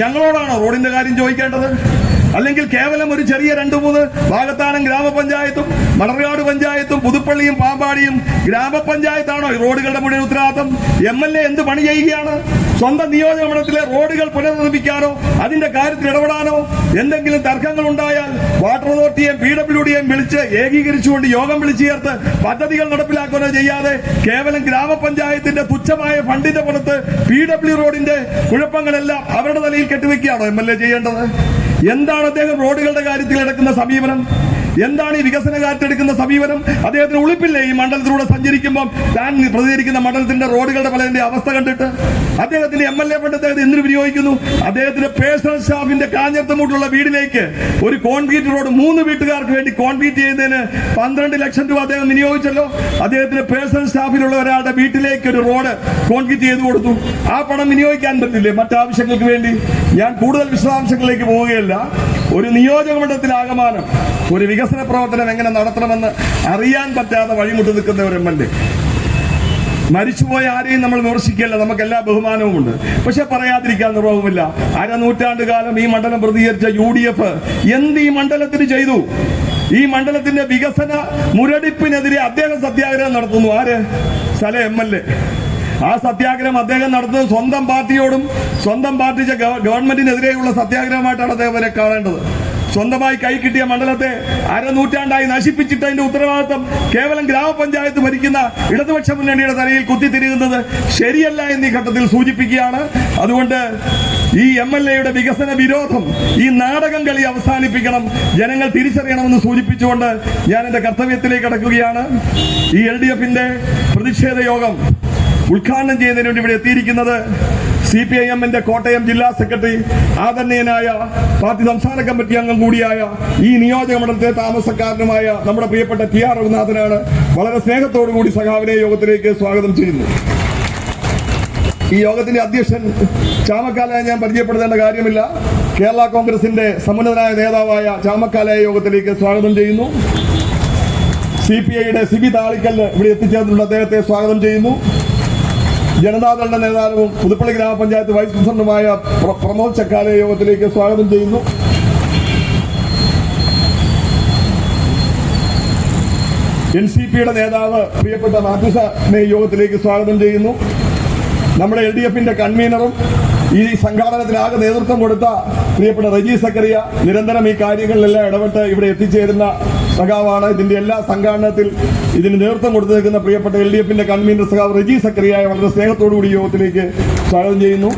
ഞങ്ങളോടാണോ റോഡിന്റെ കാര്യം ചോദിക്കേണ്ടത്? അല്ലെങ്കിൽ കേവലം ഒരു ചെറിയ 2-3 വാകത്താനം ഗ്രാമപഞ്ചായത്തും മണർകാട് പഞ്ചായത്തും പുതുപ്പള്ളിയും പാമ്പാടിയും ഗ്രാമപഞ്ചായത്താണോ ഈ റോഡുകളുടെ മുഴുവൻ ഉത്തരവാദിത്തം? MLA എന്ത് പണി ചെയ്യുകയാണ്? സ്വന്തം നിയോജക മണ്ഡലത്തിലെ റോഡുകൾ പുനർനിർമ്മിക്കാനോ അതിന്റെ കാര്യത്തിൽ ഇടപെടാനോ എന്തെങ്കിലും തർക്കങ്ങൾ ഉണ്ടായാൽ വാട്ടർ അതോറിറ്റിയെയും PWDയെയും വിളിച്ച് ഏകീകരിച്ചുകൊണ്ട് യോഗം വിളിച്ചു ചേർത്ത് പദ്ധതികൾ നടപ്പിലാക്കുകയോ ചെയ്യാതെ കേവലം ഗ്രാമപഞ്ചായത്തിന്റെ തുച്ഛമായ ഫണ്ടിന്റെ പുറത്ത് PW റോഡിന്റെ കുഴപ്പങ്ങളെല്ലാം അവരുടെ തലയിൽ കെട്ടിവെക്കുകയാണോ MLA ചെയ്യേണ്ടത്? എന്താണ് അദ്ദേഹം റോഡുകളുടെ കാര്യത്തിൽ എടുക്കുന്ന സമീപനം? എന്താണ് ഈ വികസന കാര്യത്തിലെടുക്കുന്ന സമീപനം? അദ്ദേഹത്തിന് ഉളിപ്പില്ലേ ഈ മണ്ഡലത്തിലൂടെ സഞ്ചരിക്കുമ്പോൾ താൻ പ്രതികരിക്കുന്ന മണ്ഡലത്തിന്റെ റോഡുകളുടെ പലതിന്റെ അവസ്ഥ കണ്ടിട്ട്? അദ്ദേഹത്തിന്റെ MLA ഫണ്ട് അദ്ദേഹം എന്തിനു വിനിയോഗിക്കുന്നു? അദ്ദേഹത്തിന്റെ പേഴ്സണൽ സ്റ്റാഫിന്റെ കാഞ്ഞിരത്തുമൂട്ടിലുള്ള വീടിലേക്ക് ഒരു കോൺക്രീറ്റ് റോഡ് 3 വീട്ടുകാർക്ക് വേണ്ടി കോൺക്രീറ്റ് ചെയ്യുന്നതിന് 12 ലക്ഷം രൂപ അദ്ദേഹം വിനിയോഗിച്ചല്ലോ. അദ്ദേഹത്തിന്റെ പേഴ്സണൽ സ്റ്റാഫിലുള്ള ഒരാളുടെ വീട്ടിലേക്ക് ഒരു റോഡ് കോൺക്രീറ്റ് ചെയ്തു കൊടുത്തു. ആ പണം വിനിയോഗിക്കാൻ പറ്റില്ലേ മറ്റാവശ്യങ്ങൾക്ക് വേണ്ടി? ഞാൻ കൂടുതൽ വിശദാംശങ്ങളിലേക്ക് പോവുകയല്ല. ഒരു നിയോജക മണ്ഡലത്തിലാകമാനം ഒരു വികസന പ്രവർത്തനം എങ്ങനെ നടത്തണമെന്ന് അറിയാൻ പറ്റാതെ വഴിമുട്ടി നിൽക്കുന്ന ഒരു MLA. മരിച്ചുപോയ ആരെയും നമ്മൾ വിമർശിക്കല്ല, നമുക്ക് എല്ലാ ബഹുമാനവുമുണ്ട്. പക്ഷെ പറയാതിരിക്കാൻ നിർവാഹവുമില്ല. 1/2 നൂറ്റാണ്ടുകാലം ഈ മണ്ഡലം പ്രതികരിച്ച UDF എന്ത് ഈ മണ്ഡലത്തിന് ചെയ്തു? ഈ മണ്ഡലത്തിന്റെ വികസന മുരടിപ്പിനെതിരെ അദ്ദേഹം സത്യാഗ്രഹം നടത്തുന്നു. ആര്? സ്ഥല MLA. ആ സത്യാഗ്രഹം അദ്ദേഹം നടത്തുന്നത് സ്വന്തം പാർട്ടിയോടും സ്വന്തം പാർട്ടി ഗവൺമെന്റിനെതിരെയുള്ള സത്യാഗ്രഹമായിട്ടാണ് അദ്ദേഹം വരെ കാണേണ്ടത്. സ്വന്തമായി കൈ കിട്ടിയ മണ്ഡലത്തെ അരനൂറ്റാണ്ടായി നശിപ്പിച്ചിട്ട് അതിന്റെ ഉത്തരവാദിത്വം കേവലം ഗ്രാമപഞ്ചായത്ത് ഭരിക്കുന്ന ഇടതുപക്ഷ മുന്നണിയുടെ തലയിൽ കുത്തിത്തിരികുന്നത് ശരിയല്ല എന്ന് ഈ ഘട്ടത്തിൽ സൂചിപ്പിക്കുകയാണ്. അതുകൊണ്ട് ഈ MLA-യുടെ വികസന വിരോധം, ഈ നാടകം കളി അവസാനിപ്പിക്കണം, ജനങ്ങൾ തിരിച്ചറിയണമെന്ന് സൂചിപ്പിച്ചുകൊണ്ട് ഞാൻ എന്റെ കർത്തവ്യത്തിലേക്ക് കടക്കുകയാണ്. ഈ LDF-ന്റെ പ്രതിഷേധ യോഗം ഉദ്ഘാടനം ചെയ്യുന്നതിന് വേണ്ടി ഇവിടെ എത്തിയിരിക്കുന്നത് CPIM-ന്റെ കോട്ടയം ജില്ലാ സെക്രട്ടറി, ആദരണീയനായ പാർട്ടി സംസ്ഥാന കമ്മിറ്റി അംഗം കൂടിയായ ഈ നിയോജക മണ്ഡലത്തെ താമസക്കാരനുമായ നമ്മുടെ പ്രിയപ്പെട്ട TR രഘുനാഥനാണ്. വളരെ സ്നേഹത്തോടുകൂടി സഖാവിനെ യോഗത്തിലേക്ക് സ്വാഗതം ചെയ്യുന്നു. ഈ യോഗത്തിന്റെ അധ്യക്ഷൻ ചാമക്കാലയെ ഞാൻ പരിചയപ്പെടുത്തേണ്ട കാര്യമില്ല. കേരള കോൺഗ്രസിന്റെ സമുന്നതനായ നേതാവായ ചാമക്കാലയെ യോഗത്തിലേക്ക് സ്വാഗതം ചെയ്യുന്നു. CPI-യുടെ സിബി താളിക്കല്ല് ഇവിടെ എത്തിച്ചേർന്നിട്ടുണ്ട്, അദ്ദേഹത്തെ സ്വാഗതം ചെയ്യുന്നു. ജനതാദളിന്റെ നേതാവും പുതുപ്പള്ളി ഗ്രാമപഞ്ചായത്ത് വൈസ് പ്രസിഡന്റുമായ പ്രമോദ് ചക്കാലെ യോഗത്തിലേക്ക് സ്വാഗതം ചെയ്യുന്നു. NCP-യുടെ നേതാവ് പ്രിയപ്പെട്ട മാത്യുസിനെ യോഗത്തിലേക്ക് സ്വാഗതം ചെയ്യുന്നു. നമ്മുടെ LDF-ന്റെ കൺവീനറും ഈ സംഘാടനത്തിനാകെ നേതൃത്വം കൊടുത്ത പ്രിയപ്പെട്ട റജി സക്കറിയ നിരന്തരം ഈ കാര്യങ്ങളിലെല്ലാം ഇടപെട്ട് ഇവിടെ എത്തിച്ചേരുന്ന സഖാവാണ്. ഇതിന്റെ എല്ലാ സംഘാടനത്തിൽ ഇതിന് നേതൃത്വം കൊടുത്തു നിൽക്കുന്ന പ്രിയപ്പെട്ട LDF-ന്റെ കൺവീനർ സഖാവ് റജി സക്കറിയായ വളരെ സ്നേഹത്തോടുകൂടി യോഗത്തിലേക്ക് സ്വാഗതം ചെയ്യുന്നു.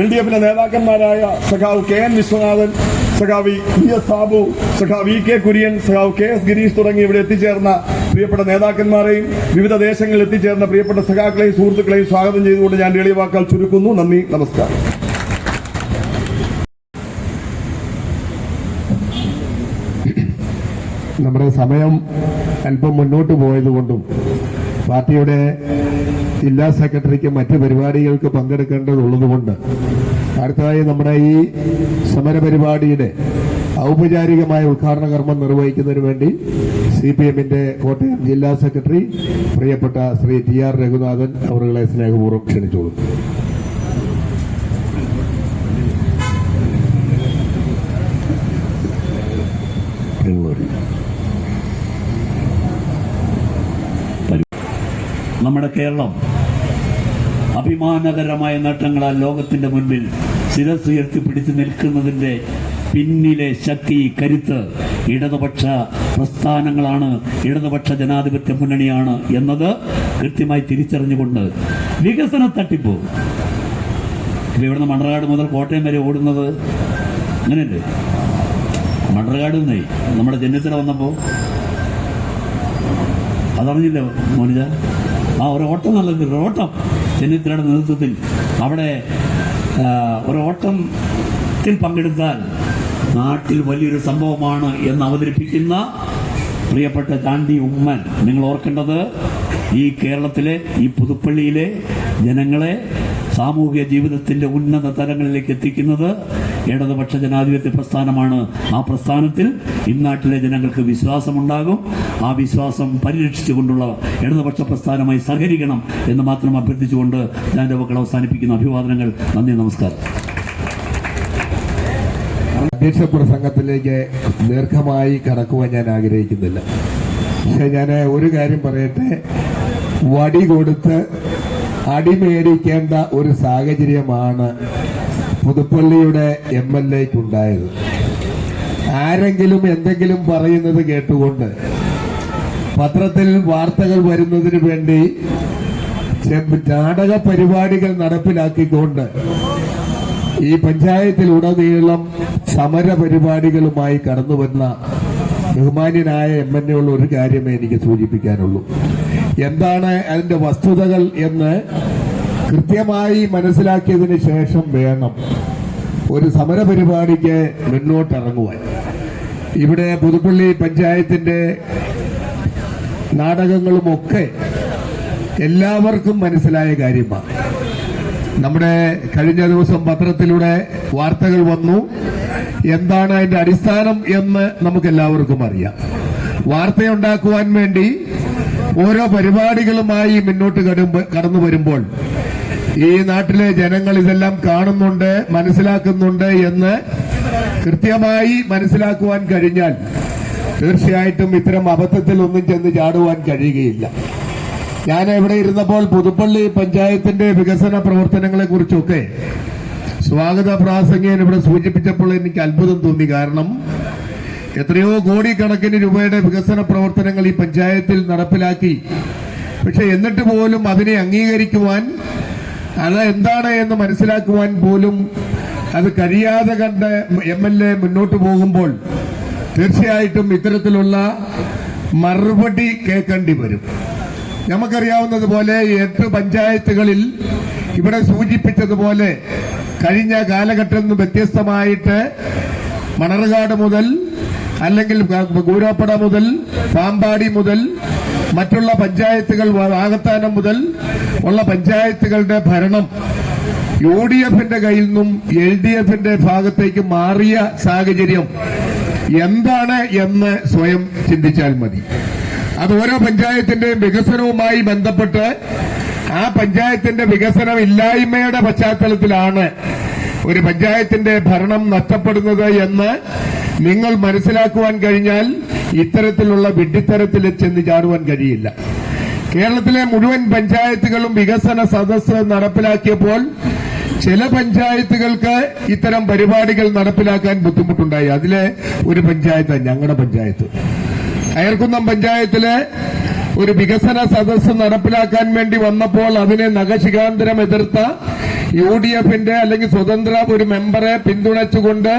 LDF-ന്റെ നേതാക്കന്മാരായ സഖാവ് KN വിശ്വനാഥൻ, സഖാവ് ES സാബു, സഖാവ് EK കുര്യൻ, സഖാവ് KS ഗിരീഷ് തുടങ്ങി ഇവിടെ എത്തിച്ചേർന്ന പ്രിയപ്പെട്ട നേതാക്കന്മാരെയും വിവിധ ദേശങ്ങളിൽ എത്തിച്ചേർന്ന പ്രിയപ്പെട്ട സഖാക്കളെയും സുഹൃത്തുക്കളെയും സ്വാഗതം ചെയ്തുകൊണ്ട് ഞാൻ എളിയ വാക്കാൽ ചുരുക്കുന്നു. നന്ദി, നമസ്കാരം. നമ്മുടെ സമയം അല്പം മുന്നോട്ട് പോയതുകൊണ്ടും പാർട്ടിയുടെ ജില്ലാ സെക്രട്ടറിക്ക് മറ്റ് പരിപാടികൾക്ക് പങ്കെടുക്കേണ്ടതുള്ളതുകൊണ്ട് അടുത്തതായി നമ്മുടെ ഈ സമരപരിപാടിയുടെ ഔപചാരികമായ ഉദ്ഘാടന കർമ്മം നിർവഹിക്കുന്നതിന് വേണ്ടി CPM-ന്റെ കോട്ടയം ജില്ലാ സെക്രട്ടറി പ്രിയപ്പെട്ട ശ്രീ TR രഘുനാഥൻ അവരുടെ സ്നേഹപൂർവ്വം ക്ഷണിച്ചോളൂ. നമ്മുടെ കേരളം അഭിമാനകരമായ നേട്ടങ്ങളാൽ ലോകത്തിന്റെ മുൻപിൽ ശിരസുയർത്തി പിടിച്ചു നിൽക്കുന്നതിന്റെ പിന്നിലെ ശക്തി, കരുത്ത് ഇടതുപക്ഷ പ്രസ്ഥാനങ്ങളാണ്, ഇടതുപക്ഷ ജനാധിപത്യ മുന്നണിയാണ് എന്നത് കൃത്യമായി തിരിച്ചറിഞ്ഞുകൊണ്ട് വികസന തട്ടിപ്പ് ഇവിടുന്ന് മണ്ണർകാട് മുതൽ കോട്ടയം വരെ ഓടുന്നത് അങ്ങനെയല്ലേ? മണ്ണർകാട് നിന്നേ നമ്മുടെ ജന്മത്തില വന്നപ്പോ അതറിഞ്ഞില്ല മോനിജ? ഒരു ഓട്ടം നടന്നിട്ടുണ്ട്, ഓട്ടം ചെന്നിത്തലയുടെ നേതൃത്വത്തിൽ അവിടെ ഒരു ഓട്ടത്തിൽ പങ്കെടുത്താൽ നാട്ടിൽ വലിയൊരു സംഭവമാണ് എന്ന് അവതരിപ്പിക്കുന്ന പ്രിയപ്പെട്ട ചാണ്ടി ഉമ്മൻ, നിങ്ങൾ ഓർക്കേണ്ടത് ഈ കേരളത്തിലെ, ഈ പുതുപ്പള്ളിയിലെ ജനങ്ങളെ സാമൂഹിക ജീവിതത്തിന്റെ ഉന്നത തലങ്ങളിലേക്ക് എത്തിക്കുന്നത് ഇടതുപക്ഷ ജനാധിപത്യ പ്രസ്ഥാനമാണ്. ആ പ്രസ്ഥാനത്തിൽ ഇന്നാട്ടിലെ ജനങ്ങൾക്ക് വിശ്വാസമുണ്ടാകും. ആ വിശ്വാസം പരിരക്ഷിച്ചുകൊണ്ടുള്ള ഇടതുപക്ഷ പ്രസ്ഥാനമായി സഹകരിക്കണം എന്ന് മാത്രം അഭ്യർത്ഥിച്ചുകൊണ്ട് ഞാൻ എൻ്റെ വാക്കുകൾ അവസാനിപ്പിക്കുന്ന അഭിവാദനങ്ങൾ. നന്ദി, നമസ്കാരം. അധ്യക്ഷ പ്രസംഗത്തിലേക്ക് ദീർഘമായി കടക്കുവാൻ ഞാൻ ആഗ്രഹിക്കുന്നില്ല. പക്ഷെ ഞാൻ ഒരു കാര്യം പറയട്ടെ, വടി കൊടുത്ത് അടിമേടിക്കേണ്ട ഒരു സാഹചര്യമാണ് പുതുപ്പള്ളിയുടെ MLA-ക്കുണ്ടായത്. ആരെങ്കിലും എന്തെങ്കിലും പറയുന്നത് കേട്ടുകൊണ്ട് പത്രത്തിൽ വാർത്തകൾ വരുന്നതിന് വേണ്ടി നാടക പരിപാടികൾ നടപ്പിലാക്കിക്കൊണ്ട് ഈ പഞ്ചായത്തിലുടനീളം സമര പരിപാടികളുമായി കടന്നുവരുന്ന ബഹുമാന്യനായ MLA-യുള്ള ഒരു കാര്യമേ എനിക്ക് സൂചിപ്പിക്കാനുള്ളൂ. എന്താണ് അതിന്റെ വസ്തുതകൾ എന്ന് കൃത്യമായി മനസ്സിലാക്കിയതിന് ശേഷം വേണം ഒരു സമരപരിപാടിക്ക് മുന്നോട്ടിറങ്ങുവാൻ. ഇവിടെ പുതുപ്പള്ളി പഞ്ചായത്തിന്റെ നാടകങ്ങളുമൊക്കെ എല്ലാവർക്കും മനസ്സിലായ കാര്യമാണ്. നമ്മുടെ കഴിഞ്ഞ ദിവസം പത്രത്തിലൂടെ വാർത്തകൾ വന്നു. എന്താണ് അതിന്റെ അടിസ്ഥാനം എന്ന് നമുക്കെല്ലാവർക്കും അറിയാം. വാർത്തയുണ്ടാക്കുവാൻ വേണ്ടി ഓരോ പരിപാടികളുമായി മുന്നോട്ട് കടന്നു വരുമ്പോൾ ഈ നാട്ടിലെ ജനങ്ങൾ ഇതെല്ലാം കാണുന്നുണ്ട്, മനസ്സിലാക്കുന്നുണ്ട് എന്ന് കൃത്യമായി മനസ്സിലാക്കുവാൻ കഴിഞ്ഞാൽ തീർച്ചയായിട്ടും ഇത്തരം അബദ്ധത്തിൽ ഒന്നും ചെന്ന് ചാടുവാൻ കഴിയുകയില്ല. ഞാൻ ഇവിടെ ഇരുന്നപ്പോൾ പുതുപ്പള്ളി പഞ്ചായത്തിന്റെ വികസന പ്രവർത്തനങ്ങളെ കുറിച്ചൊക്കെ സ്വാഗത പ്രാസംഗികൻ ഇവിടെ സൂചിപ്പിച്ചപ്പോൾ എനിക്ക് അത്ഭുതം തോന്നി. കാരണം എത്രയോ കോടിക്കണക്കിന് രൂപയുടെ വികസന പ്രവർത്തനങ്ങൾ ഈ പഞ്ചായത്തിൽ നടപ്പിലാക്കി. പക്ഷെ എന്നിട്ട് പോലും അതിനെ അംഗീകരിക്കുവാൻ, അത് എന്താണ് എന്ന് മനസ്സിലാക്കുവാൻ പോലും അത് കഴിയാതെ കണ്ട് MLA മുന്നോട്ട് പോകുമ്പോൾ തീർച്ചയായിട്ടും ഇത്തരത്തിലുള്ള മറുപടി കേൾക്കേണ്ടി വരും. നമുക്കറിയാവുന്നതുപോലെ 8 പഞ്ചായത്തുകളിൽ ഇവിടെ സൂചിപ്പിച്ചതുപോലെ കഴിഞ്ഞ കാലഘട്ടത്തിൽ നിന്ന് വ്യത്യസ്തമായിട്ട് മണർകാട് മുതൽ, അല്ലെങ്കിൽ ഗൂരാപ്പട മുതൽ, പാമ്പാടി മുതൽ, മറ്റുള്ള പഞ്ചായത്തുകൾ, വാകത്താനം മുതൽ ഉള്ള പഞ്ചായത്തുകളുടെ ഭരണം UDFന്റെ കയ്യിൽ നിന്നും LDFന്റെ ഭാഗത്തേക്ക് മാറിയ സാഹചര്യം എന്താണ് എന്ന് സ്വയം ചിന്തിച്ചാൽ മതി. അത് ഓരോ പഞ്ചായത്തിന്റെയും വികസനവുമായി ബന്ധപ്പെട്ട് ആ പഞ്ചായത്തിന്റെ വികസനം ഇല്ലായ്മയുടെ പശ്ചാത്തലത്തിലാണ് ഒരു പഞ്ചായത്തിന്റെ ഭരണം നഷ്ടപ്പെടുന്നത് എന്ന് നിങ്ങൾ മനസ്സിലാക്കുവാൻ കഴിഞ്ഞാൽ ഇത്തരത്തിലുള്ള വിഡ്ഢിത്തരത്തിൽ ചെന്ന് ചാടുവാൻ കഴിയില്ല. കേരളത്തിലെ മുഴുവൻ പഞ്ചായത്തുകളും വികസന സദസ്സ് നടപ്പിലാക്കിയപ്പോൾ ചില പഞ്ചായത്തുകൾക്ക് ഇത്തരം പരിപാടികൾ നടപ്പിലാക്കാൻ ബുദ്ധിമുട്ടുണ്ടായി. അതിലെ ഒരു പഞ്ചായത്ത് ഞങ്ങളുടെ പഞ്ചായത്ത്. അയർക്കുന്നം പഞ്ചായത്തിലെ ഒരു വികസന സദസ്സ് നടപ്പിലാക്കാൻ വേണ്ടി വന്നപ്പോൾ അതിനെ നഖശിഖാന്തരം എതിർത്ത UDFന്റെ അല്ലെങ്കിൽ സ്വതന്ത്ര ഒരു മെമ്പറെ പിന്തുണച്ചുകൊണ്ട്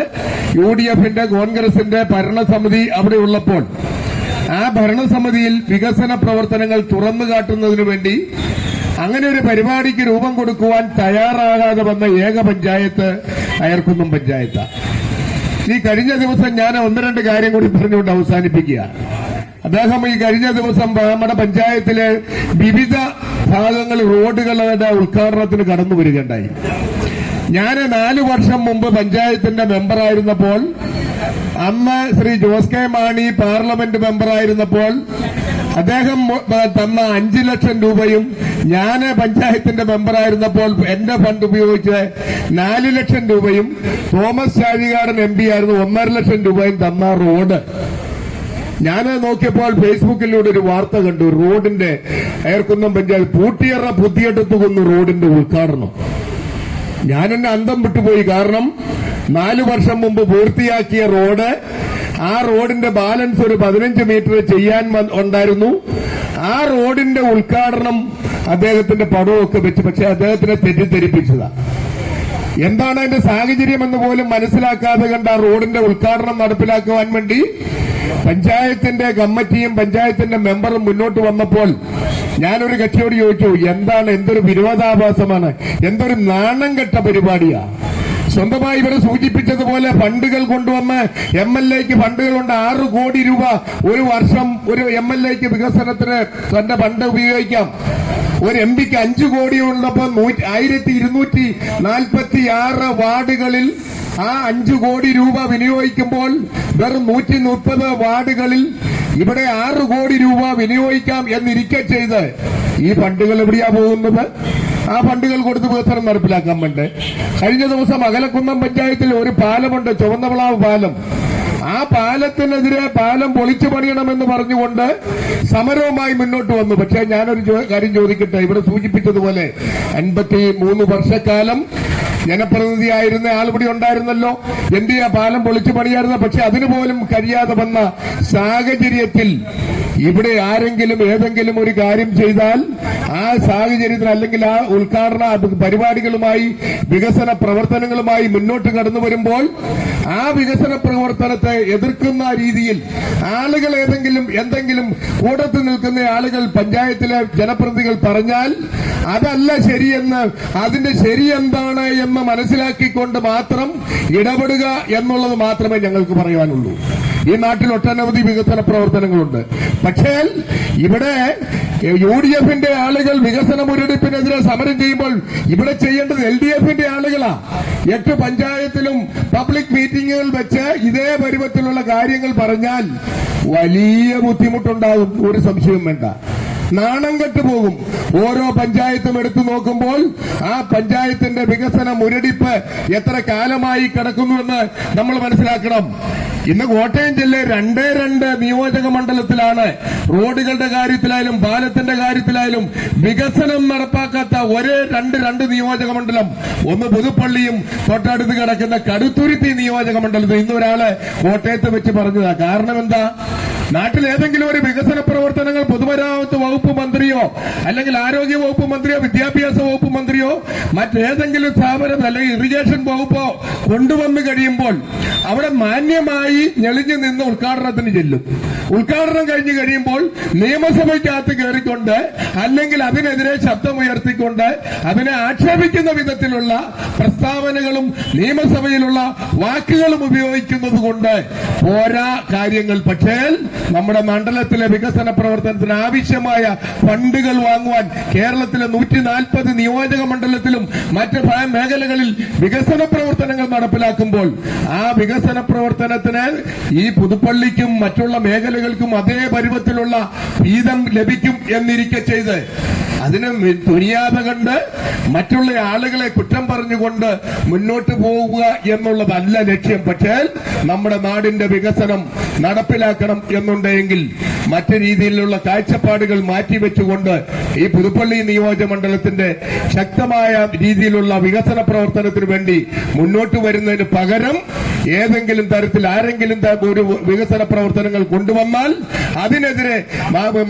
UDFന്റെ കോൺഗ്രസിന്റെ ഭരണസമിതി അവിടെ ഉള്ളപ്പോൾ ആ ഭരണസമിതിയിൽ വികസന പ്രവർത്തനങ്ങൾ തുറന്നു കാട്ടുന്നതിനു വേണ്ടി അങ്ങനെ ഒരു പരിപാടിക്ക് രൂപം കൊടുക്കുവാൻ തയ്യാറാകാതെ വന്ന ഏക പഞ്ചായത്ത് അയർക്കുന്നം പഞ്ചായത്താണ്. ഈ കഴിഞ്ഞ ദിവസം ഞാൻ 1-2 കാര്യം കൂടി പറഞ്ഞുകൊണ്ട് അവസാനിപ്പിക്കുക. അദ്ദേഹം ഈ കഴിഞ്ഞ ദിവസം നമ്മുടെ പഞ്ചായത്തിലെ വിവിധ ഭാഗങ്ങൾ റോഡുകളുടെ ഉദ്ഘാടനത്തിന് കടന്നു വരികയുണ്ടായി. ഞാൻ 4 വർഷം മുമ്പ് പഞ്ചായത്തിന്റെ മെമ്പറായിരുന്നപ്പോൾ, അന്ന് ശ്രീ ജോസ് കെ മാണി പാർലമെന്റ് മെമ്പറായിരുന്നപ്പോൾ അദ്ദേഹം തന്ന 5 ലക്ഷം രൂപയും ഞാൻ പഞ്ചായത്തിന്റെ മെമ്പറായിരുന്നപ്പോൾ എന്റെ ഫണ്ട് ഉപയോഗിച്ച് 4 ലക്ഷം രൂപയും തോമസ് ചാഴികാടൻ MP ആയിരുന്നു 1.5 ലക്ഷം രൂപയും തന്ന റോഡ് ഞാൻ നോക്കിയപ്പോൾ ഫേസ്ബുക്കിലൂടെ ഒരു വാർത്ത കണ്ടു. റോഡിന്റെ അയർക്കുന്നം പഞ്ചായത്ത് പൂട്ടിയറ പുതിയെടുത്തുകുന്ന് റോഡിന്റെ ഉദ്ഘാടനം. ഞാനെന്നെ അന്തം വിട്ടുപോയി. കാരണം 4 വർഷം മുമ്പ് പൂർത്തിയാക്കിയ റോഡ്, ആ റോഡിന്റെ ബാലൻസ് ഒരു 15 മീറ്റർ ചെയ്യാൻ ഉണ്ടായിരുന്നു. ആ റോഡിന്റെ ഉദ്ഘാടനം അദ്ദേഹത്തിന്റെ പടമൊക്കെ വെച്ച്, പക്ഷെ അദ്ദേഹത്തിനെ തെറ്റിദ്ധരിപ്പിച്ചതാ. എന്താണ് അതിന്റെ സാഹചര്യം എന്ന് പോലും മനസ്സിലാക്കാതെ കണ്ട ആ റോഡിന്റെ ഉദ്ഘാടനം നടപ്പിലാക്കുവാൻ വേണ്ടി പഞ്ചായത്തിന്റെ കമ്മിറ്റിയും പഞ്ചായത്തിന്റെ മെമ്പറും മുന്നോട്ട് വന്നപ്പോൾ ഞാനൊരു കക്ഷിയോട് ചോദിച്ചു, എന്തൊരു വിരോധാഭാസമാണ്, എന്തൊരു നാണം കെട്ട പരിപാടിയാ. സ്വന്തമായി ഇവിടെ സൂചിപ്പിച്ചതുപോലെ ഫണ്ടുകൾ കൊണ്ടുവന്ന് MLAക്ക് ഫണ്ടുകളുണ്ട്. 6 കോടി രൂപ ഒരു വർഷം ഒരു MLAക്ക് വികസനത്തിന് തന്റെ ഫണ്ട് ഉപയോഗിക്കാം. ഒരു MPക്ക് 5 കോടി ഉള്ളപ്പോൾ 1246 വാർഡുകളിൽ ആ 5 കോടി രൂപ വിനിയോഗിക്കുമ്പോൾ വെറും 130 വാർഡുകളിൽ ഇവിടെ 6 കോടി രൂപ വിനിയോഗിക്കാം എന്നിരിക്കെ ചെയ്ത് ഈ ഫണ്ടുകൾ എവിടെയാ പോകുന്നത്? ആ ഫണ്ടുകൾ കൊടുത്ത് വികസനം നടപ്പിലാക്കാൻ വേണ്ടി. കഴിഞ്ഞ ദിവസം അകലക്കുന്നം പഞ്ചായത്തിൽ ഒരു പാലമുണ്ട്, ചുവന്നവിളാവ് പാലം. ആ പാലത്തിനെതിരെ പാലം പൊളിച്ചു പണിയണമെന്ന് പറഞ്ഞുകൊണ്ട് സമരവുമായി മുന്നോട്ട് വന്നു. പക്ഷേ ഞാനൊരു കാര്യം ചോദിക്കട്ടെ, ഇവിടെ സൂചിപ്പിച്ചതുപോലെ 53 വർഷക്കാലം ജനപ്രതിനിധിയായിരുന്ന ആളിവിടെ ഉണ്ടായിരുന്നല്ലോ. എന്തിനാ പാലം പൊളിച്ചു പണിയായിരുന്ന? പക്ഷെ അതിനുപോലും കഴിയാതെ വന്ന സാഹചര്യത്തിൽ ഇവിടെ ആരെങ്കിലും ഏതെങ്കിലും ഒരു കാര്യം ചെയ്താൽ ആ സാഹചര്യത്തിൽ അല്ലെങ്കിൽ ആ ഉദ്ഘാടന പരിപാടികളുമായി വികസന പ്രവർത്തനങ്ങളുമായി മുന്നോട്ട് കടന്നു വരുമ്പോൾ ആ വികസന പ്രവർത്തനത്തെ എതിർക്കുന്ന രീതിയിൽ ആളുകൾ എന്തെങ്കിലും കൂടത്ത് നിൽക്കുന്ന ആളുകൾ പഞ്ചായത്തിലെ ജനപ്രതിനിധികൾ പറഞ്ഞാൽ അതല്ല ശരിയെന്ന്, അതിന്റെ ശരി എന്താണ് എന്ന് മനസ്സിലാക്കിക്കൊണ്ട് മാത്രം ഇടപെടുക എന്നുള്ളത് മാത്രമേ ഞങ്ങൾക്ക് പറയാനുള്ളൂ. ഈ നാട്ടിൽ ഒട്ടനവധി വികസന പ്രവർത്തനങ്ങളുണ്ട്. പക്ഷേ ഇവിടെ UDFന്റെ ആളുകൾ വികസന മുരടിപ്പിനെതിരെ സമരം ചെയ്യുമ്പോൾ ഇവിടെ ചെയ്യേണ്ടത് LDFന്റെ ആളുകളാ. 8 പഞ്ചായത്തിലും പബ്ലിക് മീറ്റിംഗുകൾ വെച്ച് ഇതേ പരുവത്തിലുള്ള കാര്യങ്ങൾ പറഞ്ഞാൽ വലിയ ബുദ്ധിമുട്ടുണ്ടാകും, ഒരു സംശയവും വേണ്ട. നാണം കെട്ടുപോകും. ഓരോ പഞ്ചായത്തും എടുത്തു നോക്കുമ്പോൾ ആ പഞ്ചായത്തിന്റെ വികസന മുരടിപ്പ് എത്ര കാലമായി കിടക്കുന്നുവെന്ന് നമ്മൾ മനസ്സിലാക്കണം. ഇന്ന് കോട്ടയം ജില്ലയിൽ 2 നിയോജക മണ്ഡലത്തിലാണ് റോഡുകളുടെ കാര്യത്തിലായാലും പാലത്തിന്റെ കാര്യത്തിലായാലും വികസനം നടപ്പാക്കാത്ത ഒരേ രണ്ട് നിയോജക മണ്ഡലം. ഒന്ന് പുതുപ്പള്ളിയും തൊട്ടടുത്ത് കിടക്കുന്ന കടുത്തുരുത്തി നിയോജക മണ്ഡലത്തിൽ. ഇന്നൊരാള് കോട്ടയത്ത് വെച്ച് പറഞ്ഞതാ. കാരണം എന്താ? നാട്ടിൽ ഏതെങ്കിലും ഒരു വികസന പ്രവർത്തനങ്ങൾ പൊതുമരാമത്ത് വകുപ്പ് മന്ത്രിയോ അല്ലെങ്കിൽ ആരോഗ്യ വകുപ്പ് മന്ത്രിയോ വിദ്യാഭ്യാസ വകുപ്പ് മന്ത്രിയോ മറ്റേതെങ്കിലും സ്ഥാപനം അല്ലെങ്കിൽ ഇറിഗേഷൻ വകുപ്പോ കൊണ്ടുവന്നു കഴിയുമ്പോൾ അവിടെ മാന്യമായി ഞെളിഞ്ഞു നിന്ന് ഉദ്ഘാടനത്തിന് ചെല്ലും. ഉദ്ഘാടനം കഴിഞ്ഞു കഴിയുമ്പോൾ നിയമസഭയ്ക്കകത്ത് കയറിക്കൊണ്ട് അല്ലെങ്കിൽ അതിനെതിരെ ശബ്ദമുയർത്തിക്കൊണ്ട് അതിനെ ആക്ഷേപിക്കുന്ന വിധത്തിലുള്ള പ്രസ്താവനകളും നിയമസഭയിലുള്ള വാക്കുകളും ഉപയോഗിക്കുന്നത് കൊണ്ട് പോരാ കാര്യങ്ങൾ. പക്ഷേ നമ്മുടെ മണ്ഡലത്തിലെ വികസന പ്രവർത്തനത്തിന് ആവശ്യമായ ഫണ്ടുകൾ വാങ്ങുവാൻ കേരളത്തിലെ 140 നിയോജക മണ്ഡലത്തിലും മറ്റ് മേഖലകളിൽ വികസന പ്രവർത്തനങ്ങൾ നടപ്പിലാക്കുമ്പോൾ ആ വികസന പ്രവർത്തനത്തിന് ഈ പുതുപ്പള്ളിക്കും മറ്റുള്ള മേഖലകൾക്കും അതേ പരുവത്തിലുള്ള വീതം ലഭിക്കും എന്നിരിക്കെ ചെയ്ത് അതിന് തുനിയാതെ കണ്ട് മറ്റുള്ള ആളുകളെ കുറ്റം പറഞ്ഞുകൊണ്ട് മുന്നോട്ട് പോവുക എന്നുള്ളതല്ല ലക്ഷ്യം. പക്ഷേ നമ്മുടെ നാടിന്റെ വികസനം നടപ്പിലാക്കണം എന്നുണ്ടെങ്കിൽ മറ്റു രീതിയിലുള്ള കാഴ്ചപ്പാടുകൾ മാറ്റിവെച്ചുകൊണ്ട് ഈ പുതുപ്പള്ളി നിയോജക മണ്ഡലത്തിന്റെ ശക്തമായ രീതിയിലുള്ള വികസന പ്രവർത്തനത്തിന് വേണ്ടി മുന്നോട്ട് വരുന്നതിന് പകരം ഏതെങ്കിലും തരത്തിൽ ആരെങ്കിലും ഒരു വികസന പ്രവർത്തനങ്ങൾ കൊണ്ടുവന്നാൽ അതിനെതിരെ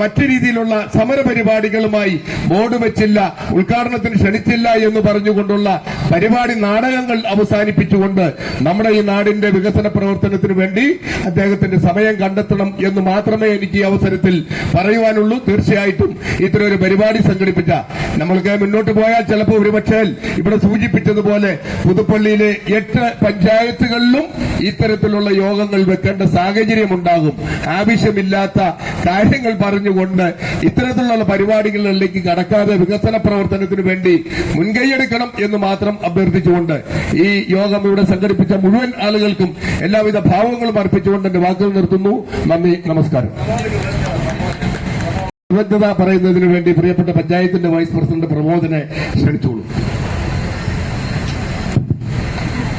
മറ്റു രീതിയിലുള്ള സമരപരിപാടികളുമായി ബോർഡ് വെച്ചില്ല, ഉദ്ഘാടനത്തിന് ക്ഷണിച്ചില്ല എന്ന് പറഞ്ഞുകൊണ്ടുള്ള പരിപാടി നാടകങ്ങൾ അവസാനിപ്പിച്ചുകൊണ്ട് നമ്മുടെ ഈ നാടിന്റെ വികസന പ്രവർത്തനത്തിന് വേണ്ടി അദ്ദേഹത്തിന്റെ സമയം കണ്ടെത്തണം എന്ന് മാത്രമേ എനിക്ക് ഈ അവസരത്തിൽ പറയുവാനുള്ളൂ. തീർച്ചയായിട്ടും ഇത്തരം ഒരു പരിപാടി സംഘടിപ്പിച്ച നമ്മൾക്ക് മുന്നോട്ട് പോയാൽ ചിലപ്പോൾ ഒരുപക്ഷേ ഇവിടെ സൂചിപ്പിച്ചതുപോലെ പുതുപ്പള്ളിയിലെ 8 പഞ്ചായത്തുകളിലും ഇത്തരത്തിലുള്ള യോഗങ്ങൾ വെക്കേണ്ട സാഹചര്യമുണ്ടാകും. ആവശ്യമില്ലാത്ത കാര്യങ്ങൾ പറഞ്ഞുകൊണ്ട് ഇത്തരത്തിലുള്ള പരിപാടികളിലേക്ക് കടക്കാതെ വികസന പ്രവർത്തനത്തിന് വേണ്ടി മുൻകൈയെടുക്കണം എന്ന് മാത്രം അഭ്യർത്ഥിച്ചുകൊണ്ട് ഈ യോഗം ഇവിടെ സംഘടിപ്പിച്ച മുഴുവൻ ആളുകൾക്കും എല്ലാവിധ ഭാവങ്ങളും അർപ്പിച്ചുകൊണ്ട് എന്റെ വാക്കുകൾ നിർത്തുന്നു. നന്ദി, നമസ്കാരം. കൃതജ്ഞത പറയുന്നതിന് വേണ്ടി പ്രിയപ്പെട്ട പഞ്ചായത്തിന്റെ വൈസ് പ്രസിഡന്റ് പ്രമോദിനെ ക്ഷണിച്ചോളൂ.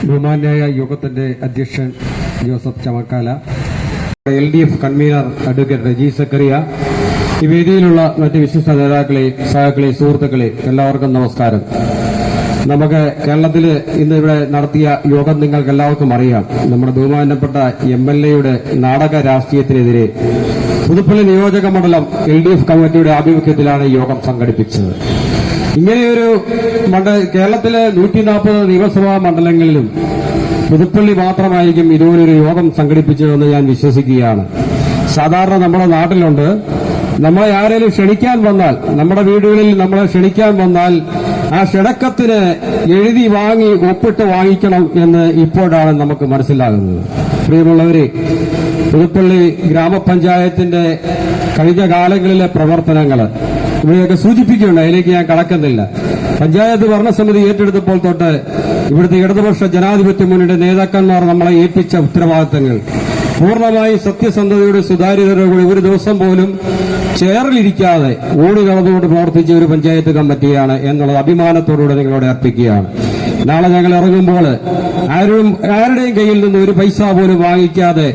ബഹുമാന്യായ യോഗത്തിന്റെ അധ്യക്ഷൻ Joseph Chamakkala, LDF convener advocate Reji Zacharia, ഈ വേദിയിലുള്ള മറ്റ് വിശിഷ്ട നേതാക്കളെ, സഹാക്കളെ, സുഹൃത്തുക്കളെ, എല്ലാവർക്കും നമസ്കാരം. നമുക്ക് കേരളത്തിൽ ഇന്ന് ഇവിടെ നടത്തിയ യോഗം നിങ്ങൾക്ക് എല്ലാവർക്കും അറിയാം. നമ്മുടെ ബഹുമാനപ്പെട്ട MLA-യുടെ നാടക രാഷ്ട്രീയത്തിനെതിരെ പുതുപ്പള്ളി നിയോജക മണ്ഡലം LDF കമ്മിറ്റിയുടെ ആഭിമുഖ്യത്തിലാണ് യോഗം സംഘടിപ്പിച്ചത്. ഇങ്ങനെയൊരു കേരളത്തിലെ 140 നിയമസഭാ മണ്ഡലങ്ങളിലും പുതുപ്പള്ളി മാത്രമായിരിക്കും ഇതുപോലൊരു യോഗം സംഘടിപ്പിച്ചതെന്ന് ഞാൻ വിശ്വസിക്കുകയാണ്. സാധാരണ നമ്മുടെ നാട്ടിലുണ്ട്, നമ്മളെ ആരെങ്കിലും ക്ഷണിക്കാൻ വന്നാൽ, നമ്മുടെ വീടുകളിൽ നമ്മളെ ക്ഷണിക്കാൻ വന്നാൽ ആ ക്ഷണക്കത്തിന് എഴുതി വാങ്ങി ഒപ്പിട്ട് വാങ്ങിക്കണം എന്ന് ഇപ്പോഴാണ് നമുക്ക് മനസ്സിലാകുന്നത്. പ്രിയമുള്ളവരെ, പുതുപ്പള്ളി ഗ്രാമപഞ്ചായത്തിന്റെ കഴിഞ്ഞ കാലങ്ങളിലെ പ്രവർത്തനങ്ങൾ ഇവിടെയൊക്കെ സൂചിപ്പിക്കുന്നുണ്ട്, അതിലേക്ക് ഞാൻ കടക്കുന്നില്ല. പഞ്ചായത്ത് ഭരണസമിതി ഏറ്റെടുത്തപ്പോൾ തൊട്ട് ഇവിടുത്തെ ഇടതുപക്ഷ ജനാധിപത്യ മുന്നണിയുടെ നേതാക്കന്മാർ നമ്മളെ ഏൽപ്പിച്ച ഉത്തരവാദിത്തങ്ങൾ പൂർണ്ണമായി സത്യസന്ധതയുടെ സുതാര്യതയോടെ ഒരു ദിവസം പോലും ചെയറിലിരിക്കാതെ ഓടി നടന്നുകൊണ്ട് പ്രവർത്തിച്ച ഒരു പഞ്ചായത്ത് കമ്മിറ്റിയാണ് എന്നുള്ളത് അഭിമാനത്തോടുകൂടെ നിങ്ങളോട് അർപ്പിക്കുകയാണ്. നാളെ ഞങ്ങൾ ഇറങ്ങുമ്പോൾ ആരുടെയും കയ്യിൽ നിന്ന് ഒരു പൈസ പോലും വാങ്ങിക്കാതെ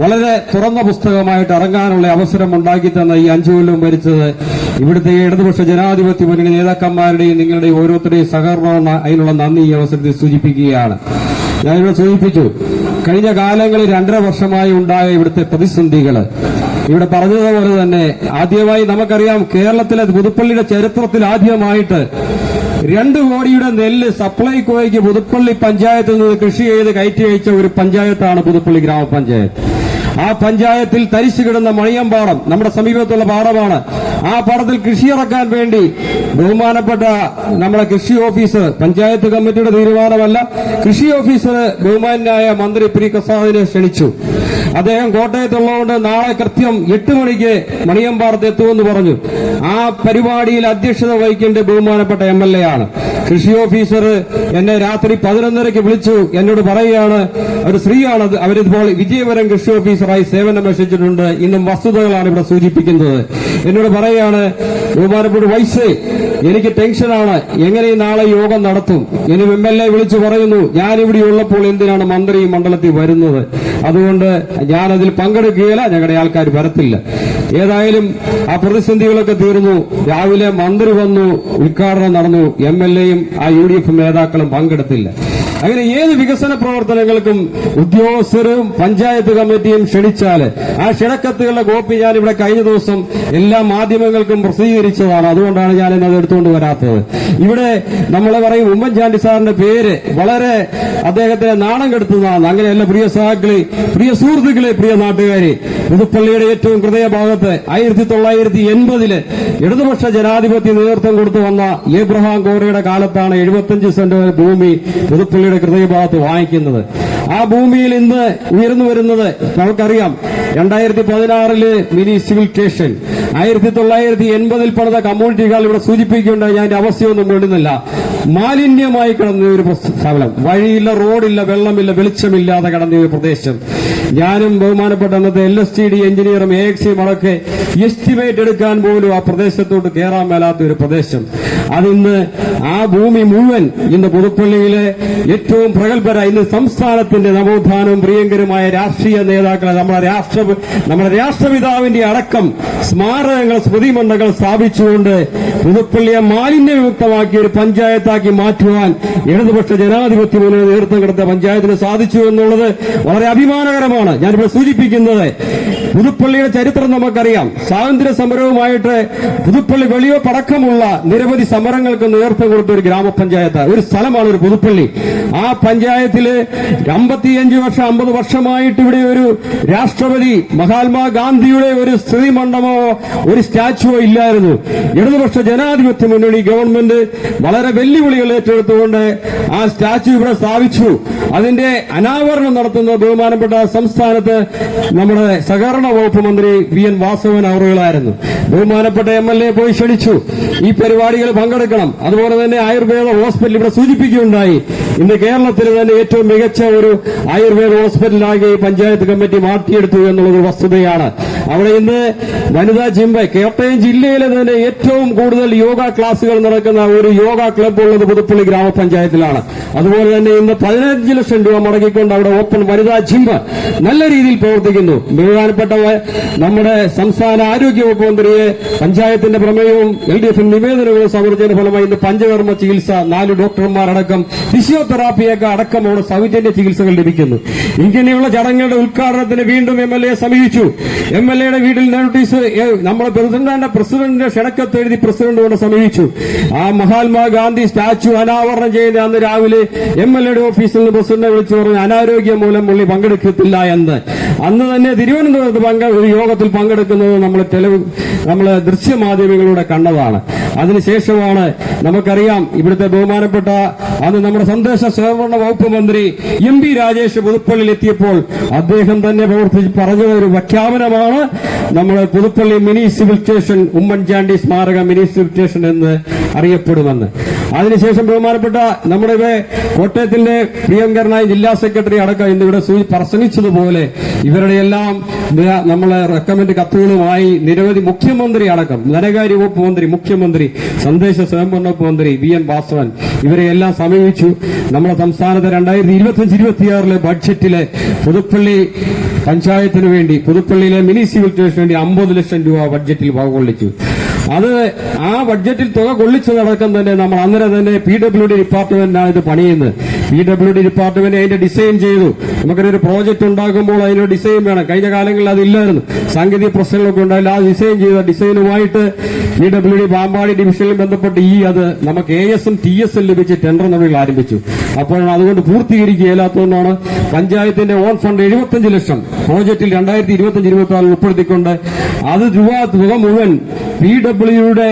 വളരെ തുറന്ന പുസ്തകമായിട്ട് ഇറങ്ങാനുള്ള അവസരം ഉണ്ടാക്കി തന്ന ഈ 5 കൊല്ലം ഭരിച്ചത് ഇവിടുത്തെ ഇടതുപക്ഷ ജനാധിപത്യ മുന്നണി നേതാക്കന്മാരുടെയും നിങ്ങളുടെയും ഓരോരുത്തരുടെയും സഹകരണം, അതിനുള്ള നന്ദി ഈ അവസരത്തിൽ സൂചിപ്പിക്കുകയാണ്. ഞാനിവിടെ സൂചിപ്പിച്ചു, കഴിഞ്ഞ കാലങ്ങളിൽ 2.5 വർഷമായി ഉണ്ടായ ഇവിടുത്തെ പ്രതിസന്ധികൾ ഇവിടെ പറഞ്ഞതുപോലെ തന്നെ ആദ്യമായി നമുക്കറിയാം, കേരളത്തിലെ പുതുപ്പള്ളിയുടെ ചരിത്രത്തിൽ ആദ്യമായിട്ട് 2 കോടിയുടെ നെല്ല് സപ്ലൈകോയ്ക്ക് പുതുപ്പള്ളി പഞ്ചായത്തിൽ നിന്ന് കൃഷി ചെയ്ത് കയറ്റി അയച്ച ഒരു പഞ്ചായത്താണ് പുതുപ്പള്ളി ഗ്രാമപഞ്ചായത്ത്. ആ പഞ്ചായത്തിൽ തരിച്ചു കിടന്ന മണിയമ്പാടം നമ്മുടെ സമീപത്തുള്ള പാടമാണ്. ആ പാടത്തിൽ കൃഷി ഇറക്കാൻ വേണ്ടി ബഹുമാനപ്പെട്ട നമ്മുടെ കൃഷി ഓഫീസർ, പഞ്ചായത്ത് കമ്മിറ്റിയുടെ തീരുമാനമല്ല, കൃഷി ഓഫീസർ ബഹുമാനായ മന്ത്രി പി. പ്രസാദിനെ ക്ഷണിച്ചു. അദ്ദേഹം കോട്ടയത്തുള്ളതുകൊണ്ട് നാളെ കൃത്യം 8 മണിക്ക് മണിയമ്പാറത്ത് എത്തുമെന്ന് പറഞ്ഞു. ആ പരിപാടിയിൽ അധ്യക്ഷത വഹിക്കേണ്ട ബഹുമാനപ്പെട്ട MLA ആണ്. കൃഷി ഓഫീസർ എന്നെ രാത്രി 11:30 വിളിച്ചു. എന്നോട് പറയുകയാണ്, ഒരു സ്ത്രീയാണ്, അവരിപ്പോൾ വിജയപുരം കൃഷി ഓഫീസറായി സേവനമനുഷ്ഠിച്ചിട്ടുണ്ട്. ഇന്നും വസ്തുതകളാണ് ഇവിടെ സൂചിപ്പിക്കുന്നത്. എന്നോട് പറയുകയാണ്, ബഹുമാനപ്പെട്ട വൈസ്, എനിക്ക് ടെൻഷനാണ്, എങ്ങനെ നാളെ യോഗം നടത്തും. ഇനി MLA വിളിച്ചു പറയുന്നു, ഞാനിവിടെ ഉള്ളപ്പോൾ എന്തിനാണ് മന്ത്രി ഈ മണ്ഡലത്തിൽ വരുന്നത്? അതുകൊണ്ട് ഞാനതിൽ പങ്കെടുക്കുകയില്ല, ഞങ്ങളുടെ ആൾക്കാർ വരത്തില്ല. ഏതായാലും ആ പ്രതിസന്ധികളൊക്കെ തീർന്നു. രാവിലെ മന്ത്രി വന്നു, ഉദ്ഘാടനം നടന്നു. MLAയും ആ UDF നേതാക്കളും പങ്കെടുത്തില്ല. അങ്ങനെ ഏത് വികസന പ്രവർത്തനങ്ങൾക്കും ഉദ്യോഗസ്ഥരും പഞ്ചായത്ത് കമ്മിറ്റിയും ക്ഷണിച്ചാൽ ആ ക്ഷണക്കത്തുകളുടെ കോപ്പി ഞാൻ ഇവിടെ കഴിഞ്ഞ ദിവസം എല്ലാ മാധ്യമങ്ങൾക്കും പ്രസിദ്ധീകരിച്ചതാണ്. അതുകൊണ്ടാണ് ഞാൻ ഇന്നത് എടുത്തുകൊണ്ട് വരാത്തത്. ഇവിടെ നമ്മളെ പറയും ഉമ്മൻചാണ്ടി സാറിന്റെ പേര് വളരെ അദ്ദേഹത്തെ നാണം കെടുത്തുന്നതാണ്. അങ്ങനെയല്ല പ്രിയ സഹാക്കളെ, പ്രിയ സുഹൃത്തുക്കളെ, പ്രിയ നാട്ടുകാരെ, പുതുപ്പള്ളിയുടെ ഏറ്റവും ഹൃദയഭാഗത്ത് 1980 ഇടതുപക്ഷ ജനാധിപത്യ നേതൃത്വം കൊടുത്തു വന്ന ഏബ്രഹാം കോറയുടെ കാലത്താണ് 75 സെന്റ് ഭൂമി പുതുപ്പള്ളിയുടെ ഹൃദയഭാഗത്ത് വാങ്ങിക്കുന്നത്. ആ ഭൂമിയിൽ ഇന്ന് ഉയർന്നു വരുന്നത് നമുക്കറിയാം. 2016 മിനി സിവിൽ സ്റ്റേഷൻ, 1980 പണിത കമ്മ്യൂണിറ്റികൾ ഇവിടെ സൂചിപ്പിക്കേണ്ട ഞാൻ അവസ്ഥയൊന്നും വേണ്ടുന്നില്ല. മാലിന്യമായി കിടന്ന ഒരു സ്ഥലം, വഴിയില്ല, റോഡില്ല, വെള്ളമില്ല, വെളിച്ചമില്ലാതെ കിടന്ന ഒരു പ്രദേശം. ഞാനും ബഹുമാനപ്പെട്ട അന്നത്തെ LSTD എഞ്ചിനീയറും AXയും അടക്കെ എസ്റ്റിമേറ്റ് എടുക്കാൻ പോലും ആ പ്രദേശത്തോട്ട് കയറാൻ മേലാത്ത ഒരു പ്രദേശം. അതിന്ന് ആ ഭൂമി മുഴുവൻ ഇന്ന് പുതുപ്പള്ളിയിലെ ഏറ്റവും പ്രഗത്ഭരായ ഇന്ന് സംസ്ഥാനത്തിന്റെ നവോത്ഥാനവും പ്രിയങ്കരമായ രാഷ്ട്രീയ നേതാക്കളെ നമ്മുടെ രാഷ്ട്രപിതാവിന്റെ അടക്കം സ്മാരകങ്ങൾ, സ്മൃതിമണ്ഡകൾ സ്ഥാപിച്ചുകൊണ്ട് പുതുപ്പള്ളിയെ മാലിന്യവിമുക്തമാക്കിയ ഒരു പഞ്ചായത്താക്കി മാറ്റുവാൻ ഇടതുപക്ഷ ജനാധിപത്യ മുന്നണി നേതൃത്വം കൊടുത്ത പഞ്ചായത്തിന് സാധിച്ചു എന്നുള്ളത് വളരെ അഭിമാനകരമാണ്. ഞാനിവിടെ സൂചിപ്പിക്കുന്നത് പുതുപ്പള്ളിയുടെ ചരിത്രം നമുക്കറിയാം. സ്വാതന്ത്ര്യ സമരവുമായിട്ട് പുതുപ്പള്ളി വെളിയോപ്പടക്കമുള്ള നിരവധി സമരങ്ങൾക്ക് നേതൃത്വം കൊടുത്ത ഒരു ഗ്രാമപഞ്ചായത്ത്, ഒരു സ്ഥലമാണ് ഒരു പുതുപ്പള്ളി. ആ പഞ്ചായത്തില് 50 വർഷമായിട്ട് ഇവിടെ ഒരു രാഷ്ട്രപതി മഹാത്മാഗാന്ധിയുടെ ഒരു സ്മൃതി മണ്ഡപമോ ഒരു സ്റ്റാച്ചുവോ ഇല്ലായിരുന്നു. ഇടതുപക്ഷ ജനാധിപത്യ മുന്നണി ഗവൺമെന്റ് വളരെ വെല്ലുവിളികൾ ഏറ്റെടുത്തുകൊണ്ട് ആ സ്റ്റാച്ചു ഇവിടെ സ്ഥാപിച്ചു. അതിന്റെ അനാവരണം നടത്തുന്ന ബഹുമാനപ്പെട്ട സംസ്ഥാനത്ത് നമ്മുടെ സഹകരണ വകുപ്പ് മന്ത്രി VN വാസവൻ അവറുകളായിരുന്നു. ബഹുമാനപ്പെട്ട MLA പോയി ക്ഷണിച്ചു, ഈ പരിപാടികൾ പങ്കെടുക്കണം. അതുപോലെ തന്നെ ആയുർവേദ ഹോസ്പിറ്റൽ ഇവിടെ സൂചിപ്പിക്കുകയുണ്ടായി. ഇന്ന് കേരളത്തിൽ തന്നെ ഏറ്റവും മികച്ച ഒരു ആയുർവേദ ഹോസ്പിറ്റലായി പഞ്ചായത്ത് കമ്മിറ്റി മാറ്റിയെടുത്തു എന്നുള്ളത് വസ്തുതയാണ്. അവിടെ ഇന്ന് വനിതാ ജിം, കോട്ടയം ജില്ലയിലെ തന്നെ ഏറ്റവും കൂടുതൽ യോഗ ക്ലാസുകൾ നടക്കുന്ന ഒരു യോഗ ക്ലബ്ബ് ഉള്ളത് പുതുപ്പള്ളി ഗ്രാമപഞ്ചായത്തിലാണ്. അതുപോലെ തന്നെ ഇന്ന് 15 ലക്ഷം രൂപ മുടക്കിക്കൊണ്ട് അവിടെ ഓപ്പൺ വനിതാ ജിം നല്ല രീതിയിൽ പ്രവർത്തിക്കുന്നു. ബഹുമാനപ്പെട്ട നമ്മുടെ സംസ്ഥാന ആരോഗ്യ വകുപ്പ് മന്ത്രിയെ പഞ്ചായത്തിന്റെ പ്രമേയവും LDF നിവേദനവും സമർപ്പിച്ചതിന്റെ ഫലമായി ഇന്ന് പഞ്ചകർമ്മ ചികിത്സ 4 ഡോക്ടർമാരടക്കം ഫിസിയോതെറാപ്പിയൊക്കെ അടക്കം അവിടെ സൗജന്യ ചികിത്സകൾ ലഭിക്കുന്നു. ഇങ്ങനെയുള്ള ചടങ്ങുകളുടെ ഉദ്ഘാടനത്തിന് വീണ്ടും MLA സമീപിച്ചു. MLAയുടെ വീട്ടിൽ നോട്ടീസ് നമ്മുടെ പ്രസിഡന്റിന്റെ ക്ഷണക്കത്ത് എഴുതി പ്രസിഡന്റ് കൊണ്ട് സമീപിച്ചു. ആ മഹാത്മാഗാന്ധി സ്റ്റാച്ചു അനാവരണം ചെയ്യുന്ന അന്ന് രാവിലെ MLAയുടെ ഓഫീസിൽ നിന്ന് പ്രസിഡന്റിനെ വിളിച്ചു പറഞ്ഞു അനാരോഗ്യം മൂലം പുള്ളി പങ്കെടുക്കത്തില്ല എന്ന്. അന്ന് തന്നെ തിരുവനന്തപുരത്ത് ഒരു യോഗത്തിൽ പങ്കെടുക്കുന്നത് നമ്മള് ദൃശ്യമാധ്യമങ്ങളിലൂടെ കണ്ടതാണ്. അതിനുശേഷമാണ് നമുക്കറിയാം ഇവിടുത്തെ ബഹുമാനപ്പെട്ട അന്ന് നമ്മുടെ സന്ദേശ സഹകരണ വകുപ്പ് മന്ത്രി MP രാജേഷ് പുതുപ്പള്ളിയിൽ എത്തിയപ്പോൾ അദ്ദേഹം തന്നെ പറഞ്ഞ ഒരു പ്രഖ്യാപനമാണ് നമ്മുടെ Puthuppally mini civil station Oommen Chandy സ്മാരക മിനി സിവിൽ സ്റ്റേഷൻ എന്ന് അറിയപ്പെടുമെന്ന്. അതിനുശേഷം ബഹുമാനപ്പെട്ട നമ്മുടെ കോട്ടയത്തിന്റെ പ്രിയങ്കരനായ ജില്ലാ സെക്രട്ടറി അടക്കം ഇന്നിവിടെ പ്രസംഗിച്ചതുപോലെ ഇവരുടെ എല്ലാം നമ്മളെ റെക്കമെന്റ് കത്തുകളുമായി നിരവധി മുഖ്യമന്ത്രി അടക്കം ധനകാര്യ വകുപ്പ് മന്ത്രി, മുഖ്യമന്ത്രി, സന്ദേശ സ്വയംഭരണ വകുപ്പ് മന്ത്രി VN വാസവൻ ഇവരെയെല്ലാം സമീപിച്ചു. നമ്മുടെ സംസ്ഥാനത്ത് 2025-26 ബഡ്ജറ്റിലെ പുതുപ്പള്ളി പഞ്ചായത്തിന് വേണ്ടി പുതുപ്പള്ളിയിലെ മിനി സിവിൽ സ്റ്റേഷന് വേണ്ടി 50 ലക്ഷം രൂപ ബഡ്ജറ്റിൽ വകകൊള്ളിച്ചു. ആ ബഡ്ജറ്റിൽ തുക കൊള്ളിച്ചതടക്കം തന്നെ നമ്മൾ അന്നേരം തന്നെ PWD ഡിപ്പാർട്ട്മെന്റാണ് ഇത് പണിയുന്നത്. PWD ഡിപ്പാർട്ട്മെന്റ് അതിന്റെ ഡിസൈൻ ചെയ്തു. നമുക്കൊരു പ്രോജക്ട് ഉണ്ടാക്കുമ്പോൾ അതിന്റെ ഡിസൈൻ വേണം. കഴിഞ്ഞ കാലങ്ങളിൽ അതില്ലായിരുന്നു, സാങ്കേതിക പ്രശ്നങ്ങളൊക്കെ ഉണ്ടായില്ല. ആ ഡിസൈൻ ചെയ്ത ഡിസൈനുമായിട്ട് PWD പാമ്പാടി ഡിവിഷനിൽ ബന്ധപ്പെട്ട് അത് നമുക്ക് ASM TSL ലഭിച്ച് ടെൻഡർ നടപടികൾ ആരംഭിച്ചു. അപ്പോഴാണ് അതുകൊണ്ട് പൂർത്തീകരിക്കുകയില്ലാത്തതുകൊണ്ടാണ് പഞ്ചായത്തിന്റെ ഓൺ ഫണ്ട് 75 ലക്ഷം പ്രോജക്റ്റിൽ 2025-26 ഉൾപ്പെടുത്തിക്കൊണ്ട് തുക മുഴുവൻ PWD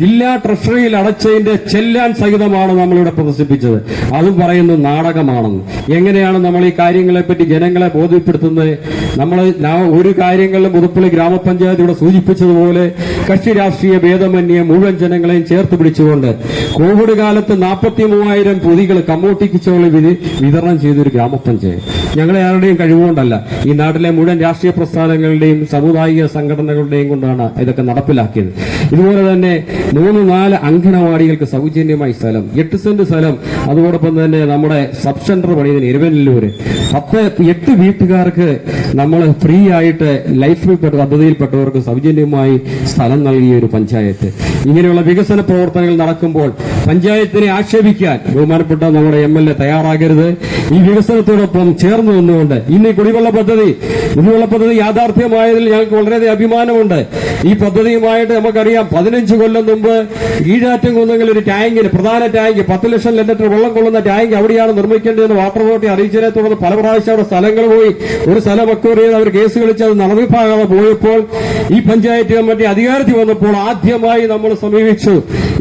ജില്ലാ ട്രഷറിയിൽ അടച്ചതിന്റെ ചെല്ലാൻ സഹിതമാണ് നമ്മളിവിടെ പ്രദർശിപ്പിച്ചത്. അതും പറയുന്നു നാടകമാണെന്ന്. എങ്ങനെയാണ് നമ്മൾ ഈ കാര്യങ്ങളെപ്പറ്റി ജനങ്ങളെ ബോധ്യപ്പെടുത്തുന്നത്? നമ്മൾ ഒരു കാര്യങ്ങളിലും പുതുപ്പള്ളി ഗ്രാമപഞ്ചായത്ത് ഇവിടെ സൂചിപ്പിച്ചതുപോലെ കക്ഷി രാഷ്ട്രീയ ഭേദമന്യേ മുഴുവൻ ജനങ്ങളെയും ചേർത്ത് പിടിച്ചുകൊണ്ട് കോവിഡ് കാലത്ത് 43,000 പൊതികൾ കമ്മോട്ടി കിച്ചോളി വിതരണം ചെയ്തൊരു ഗ്രാമപഞ്ചായത്ത്. ഞങ്ങളെ ആരുടെയും കഴിവുകൊണ്ടല്ല, ഈ നാട്ടിലെ മുഴുവൻ രാഷ്ട്രീയ പ്രസ്ഥാനങ്ങളുടെയും സാമുദായിക സംഘടനകളുടെയും കൊണ്ടാണ് ഇതൊക്കെ നടപ്പിലാക്കിയത്. ഇതുപോലെ തന്നെ 3-4 അംഗനവാടികൾക്ക് സൗജന്യമായി സ്ഥലം, 8 സെന്റ് സ്ഥലം, അതോടൊപ്പം തന്നെ നമ്മുടെ സബ് സെന്റർ പണിയുന്നതിന് ഇരുവനല്ലൂര് 8 വീട്ടുകാർക്ക് നമ്മൾ ഫ്രീ ആയിട്ട് ലൈഫ് പദ്ധതിയിൽപ്പെട്ടവർക്ക് സൗജന്യമായി സ്ഥലം നൽകിയ ഒരു പഞ്ചായത്ത്. ഇങ്ങനെയുള്ള വികസന പ്രവർത്തനങ്ങൾ നടക്കുമ്പോൾ പഞ്ചായത്തിനെ ആക്ഷേപിക്കാൻ ബഹുമാനപ്പെട്ട നമ്മുടെ MLA തയ്യാറാകരുത്. ഈ വികസനത്തോടൊപ്പം ചേർന്ന് നിന്നുകൊണ്ട് ഇന്ന് ഈ കുടിവെള്ള പദ്ധതി യാഥാർത്ഥ്യമായതിൽ ഞങ്ങൾക്ക് വളരെയധികം അഭിമാനമുണ്ട്. ഈ പദ്ധതിയുമായിട്ട് നമുക്കറിയാം 15 കൊല്ലം മുമ്പ് ഈഴാറ്റുംകുന്നങ്ങളിൽ ഒരു ടാങ്കിന്, പ്രധാന ടാങ്ക് 10 ലക്ഷം ലിറ്റർ വെള്ളം കൊള്ളുന്ന ടാങ്ക് അവിടെയാണ് നിർമ്മിക്കേണ്ടതെന്ന് വാട്ടർ അതോറിറ്റി അറിയിച്ചതിനെ തുടർന്ന് പല പ്രാവശ്യം അവിടെ സ്ഥലങ്ങൾ പോയി. ഒരു സ്ഥലം അക്വയർ ചെയ്ത് അവർ കേസ് കളിച്ച് അത് നടന്നിപ്പാകാതെ പോയപ്പോൾ ഈ പഞ്ചായത്ത് കമ്മിറ്റി അധികാരത്തിൽ വന്നപ്പോൾ ആദ്യമായി നമ്മൾ സമീപിച്ചു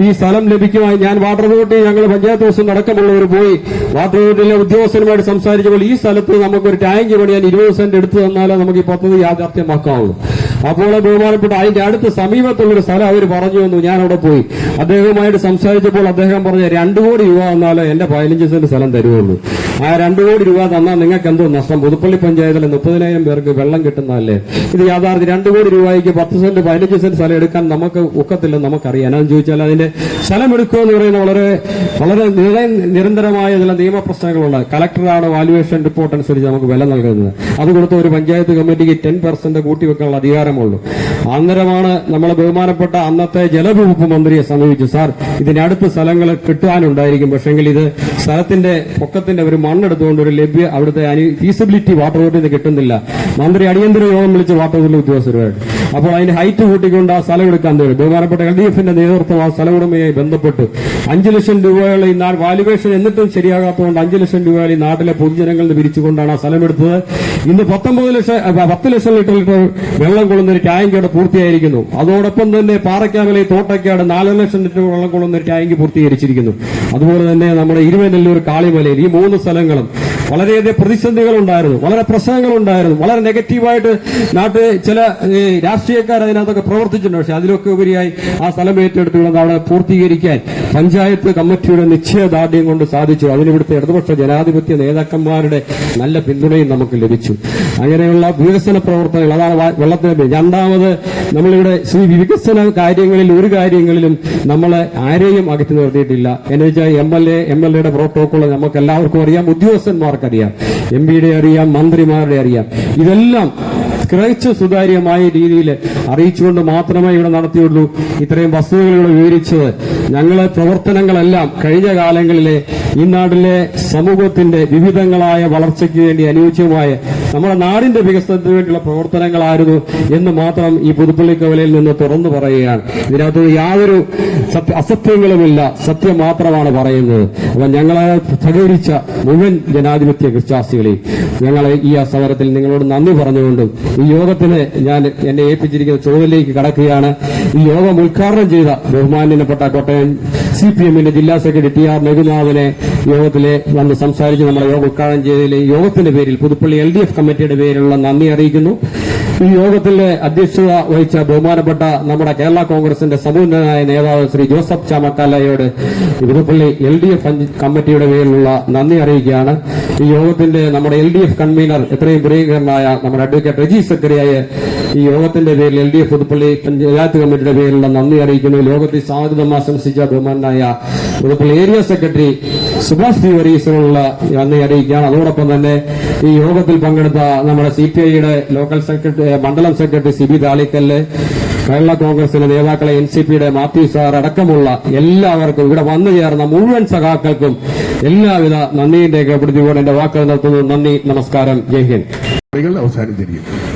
ഈ സ്ഥലം ലഭിക്കുമായി. ഞാൻ വാട്ടർ അതോറിറ്റി, ഞങ്ങൾ പഞ്ചായത്ത് ദിവസം അടക്കമുള്ളവർ പോയി വാട്ടർ അതോറിറ്റിയിലെ ഉദ്യോഗസ്ഥരുമായിട്ട് സംസാരിച്ചപ്പോൾ ഈ സ്ഥലത്ത് നമുക്കൊരു ടാങ്ക് പണിയാൻ 20 സെന്റ് എടുത്തു തന്നാലേ നമുക്ക് ഈ പദ്ധതി യാഥാർത്ഥ്യമാക്കാവുള്ളൂ. അപ്പോൾ ബഹുമാനപ്പെട്ട അതിന്റെ അടുത്ത് സമീപത്തുള്ളൊരു സ്ഥലം അവർ പറഞ്ഞു വന്നു. ഞാൻ അവിടെ പോയി അദ്ദേഹവുമായിട്ട് സംസാരിച്ചപ്പോൾ അദ്ദേഹം പറഞ്ഞ 2 കോടി രൂപ തന്നാലേ എന്റെ 15 സെന്റ് സ്ഥലം തരുവുള്ളൂ. ആ 2 കോടി രൂപ തന്നാൽ നിങ്ങൾക്ക് എന്തോ നഷ്ടം? പുതുപ്പള്ളി പഞ്ചായത്തിലെ 30,000 പേർക്ക് വെള്ളം കിട്ടുന്നതല്ലേ ഇത് യാഥാർത്ഥ്യം. 2 കോടി രൂപയ്ക്ക് 10 സെന്റ് 15 സെന്റ് സ്ഥലം എടുക്കാൻ നമുക്ക് ഒക്കത്തില്ലെന്ന് നമുക്കറിയാം. എന്നാന്ന് ചോദിച്ചാൽ അതിന്റെ സ്ഥലം എടുക്കുക എന്ന് പറയുന്ന വളരെ നിരന്തരമായ ചില നിയമപ്രശ്നങ്ങളുണ്ട്. കളക്ടറാണ് വാല്യുവേഷൻ റിപ്പോർട്ട് അനുസരിച്ച് നമുക്ക് വില നൽകുന്നത്. അത് കൊടുത്ത ഒരു പഞ്ചായത്ത് കമ്മിറ്റിക്ക് 10% കൂട്ടിവെക്കാനുള്ള അധികാരമുള്ളൂ. അന്നേരമാണ് നമ്മളെ ബഹുമാനപ്പെട്ട അന്നത്തെ ജലവകുപ്പ് മന്ത്രിയെ സമീപിച്ചു. സാർ, ഇതിനടുത്ത് സ്ഥലങ്ങൾ കിട്ടാനുണ്ടായിരിക്കും, പക്ഷെങ്കിൽ ഇത് സ്ഥലത്തിന്റെ പൊക്കത്തിന്റെ ഒരു മണ്ണെടുത്തുകൊണ്ട് ഒരു അവിടുത്തെ ഫീസിബിലിറ്റി വാട്ടർ അതോറിറ്റിയിൽ കിട്ടുന്നില്ല. മന്ത്രി അടിയന്തര യോഗം വിളിച്ച് വാട്ടർ അതോറിറ്റി ഉദ്യോഗസ്ഥരുമായിട്ട് അപ്പോൾ അതിന്റെ ഹൈറ്റ് കൂട്ടിക്കൊണ്ട് ആ സ്ഥലം എടുക്കാൻ തരും. ബഹുമാനപ്പെട്ട LDFന്റെ നേതൃത്വം ആ സ്ഥല ഉടമയുമായി ബന്ധപ്പെട്ട് 5 ലക്ഷം രൂപയുള്ള ഈ വാല്യുവേഷൻ എന്നിട്ടും ശരിയാകാത്തതുകൊണ്ട് 5 ലക്ഷം രൂപ ഈ നാട്ടിലെ പൊതുജനങ്ങളിൽ നിന്ന് പിരിച്ചുകൊണ്ടാണ് ആ സ്ഥലം എടുത്തത്. ഇന്ന് 10 ലക്ഷം ലിറ്റർ വെള്ളം കൊള്ളുന്ന ഒരു ടാങ്ക് അവിടെ പൂർത്തിയായിരിക്കുന്നു. അതോടൊപ്പം തന്നെ പാറയ്ക്കാമലയിൽ തോട്ടയ്ക്കാട് 4 ലക്ഷം ലിറ്റർ വെള്ളം കൊള്ളുന്ന ഒരു ടാങ്ക് പൂർത്തീകരിച്ചിരിക്കുന്നു. അതുപോലെ തന്നെ നമ്മുടെ ഇരുവനല്ലൂർ കാളിമലയിൽ ഈ 3 സ്ഥലങ്ങളും വളരെയധികം പ്രതിസന്ധികളുണ്ടായിരുന്നു, വളരെ പ്രശ്നങ്ങളുണ്ടായിരുന്നു, വളരെ നെഗറ്റീവായിട്ട് നാട്ടിൽ ചില രാഷ്ട്രീയക്കാർ അതിനകത്തൊക്കെ പ്രവർത്തിച്ചിട്ടുണ്ട്. പക്ഷെ അതിലൊക്കെ ഉപരിയായി ആ സ്ഥലം ഏറ്റെടുത്തുകൊണ്ട് അവിടെ പൂർത്തീകരിക്കാൻ പഞ്ചായത്ത് കമ്മിറ്റിയുടെ നിശ്ചയദാർഢ്യം കൊണ്ട് സാധിച്ചു. അതിനിവിടുത്തെ ഇടതുപക്ഷ ജനാധിപത്യ നേതാക്കന്മാരുടെ നല്ല പിന്തുണയും നമുക്ക് ലഭിച്ചു. അങ്ങനെയുള്ള വികസന പ്രവർത്തനങ്ങൾ, അതാണ് വെള്ളത്തിന്. രണ്ടാമത് നമ്മളിവിടെ വികസന കാര്യങ്ങളിൽ ഒരു കാര്യങ്ങളിലും നമ്മളെ ആരെയും അകറ്റി നിർത്തിയിട്ടില്ല. എന്ന് വെച്ചാൽ MLAയുടെ പ്രോട്ടോകോൾ നമുക്ക് എല്ലാവർക്കും അറിയാം, ഉദ്യോഗസ്ഥന്മാർക്കറിയാം, MP-യുടെ അറിയാം, മന്ത്രിമാരുടെ അറിയാം. ഇതെല്ലാം തികച്ചും സുതാര്യമായ രീതിയിൽ അറിയിച്ചുകൊണ്ട് മാത്രമേ ഇവിടെ നടത്തിയുള്ളൂ. ഇത്രയും വസ്തുതകളിലൂടെ വിവരിച്ചത് ഞങ്ങളെ പ്രവർത്തനങ്ങളെല്ലാം കഴിഞ്ഞ കാലങ്ങളിലെ ഈ നാട്ടിലെ സമൂഹത്തിന്റെ വിവിധങ്ങളായ വളർച്ചയ്ക്ക് വേണ്ടി അനുയോജ്യമായ നമ്മുടെ നാടിന്റെ വികസനത്തിന് വേണ്ടിയുള്ള പ്രവർത്തനങ്ങളായിരുന്നു എന്ന് മാത്രം ഈ പുതുപ്പള്ളി കവലയിൽ നിന്ന് തുറന്നു പറയുകയാണ്. ഇതിനകത്ത് യാതൊരു അസത്യങ്ങളുമില്ല, സത്യം മാത്രമാണ് പറയുന്നത്. അപ്പൊ ഞങ്ങളെ സഹകരിച്ച മുഴുവൻ ജനാധിപത്യ വിശ്വാസികളെയും ഞങ്ങളെ ഈ സമരത്തിൽ നിങ്ങളോട് നന്ദി പറഞ്ഞുകൊണ്ടും ഈ യോഗത്തിന് ഞാൻ എന്നെ ഏൽപ്പിച്ചിരിക്കുന്ന ചുമതലയിലേക്ക് കടക്കുകയാണ്. ഈ യോഗം ഉദ്ഘാടനം ചെയ്ത ബഹുമാന്യപ്പെട്ട കോട്ടയം CPMന്റെ ജില്ലാ സെക്രട്ടറി TR രഘുനാഥനെ യോഗത്തിലെ വന്ന് സംസാരിച്ച് നമ്മുടെ യോഗം ഉദ്ഘാടനം ചെയ്തതിൽ ഈ യോഗത്തിന്റെ പേരിൽ പുതുപ്പള്ളി LDF കമ്മിറ്റിയുടെ പേരിലുള്ള നന്ദി അറിയിക്കുന്നു. ഈ യോഗത്തിലെ അധ്യക്ഷത വഹിച്ച ബഹുമാനപ്പെട്ട നമ്മുടെ കേരള കോൺഗ്രസിന്റെ സമുന്നതനായ നേതാവ് ശ്രീ ജോസഫ് ചാമക്കാലയോട് പുതുപ്പള്ളി LDF കമ്മിറ്റിയുടെ പേരിലുള്ള നന്ദി അറിയിക്കുകയാണ്. ഈ യോഗത്തിന്റെ നമ്മുടെ LDF കൺവീനർ എത്രയും പ്രിയങ്കരനായ നമ്മുടെ അഡ്വക്കേറ്റ് റജി സക്കറിയായ ഈ യോഗത്തിന്റെ പേരിൽ LDF പുതുപ്പള്ളി പഞ്ചായത്ത് കമ്മിറ്റിയുടെ പേരിലുള്ള നന്ദി അറിയിക്കുന്നു. യോഗത്തിൽ സ്വാഗതം ആശംസിച്ച ബഹുമാനായ Puthuppally area secretary Subhash P വരീസിനുള്ള നന്ദി അറിയിക്കുകയാണ്. അതോടൊപ്പം തന്നെ ഈ യോഗത്തിൽ പങ്കെടുത്ത നമ്മുടെ CPIയുടെ ലോക്കൽ സെക്രട്ടറി മണ്ഡലം സെക്രട്ടറി CB താളിക്കല്ല്, കേരള കോൺഗ്രസിന്റെ നേതാക്കളെ NCPയുടെ മാത്യു സാർ അടക്കമുള്ള എല്ലാവർക്കും ഇവിടെ വന്നു ചേർന്ന മുഴുവൻ സഖാക്കൾക്കും എല്ലാവിധ നന്ദിയും രേഖപ്പെടുത്തിക്കൊണ്ട് എന്റെ വാക്കുകൾ നിർത്തുന്നു. നന്ദി, നമസ്കാരം, ജയ് ഹിന്ദ്. അവസാനിച്ചിരിക്കും.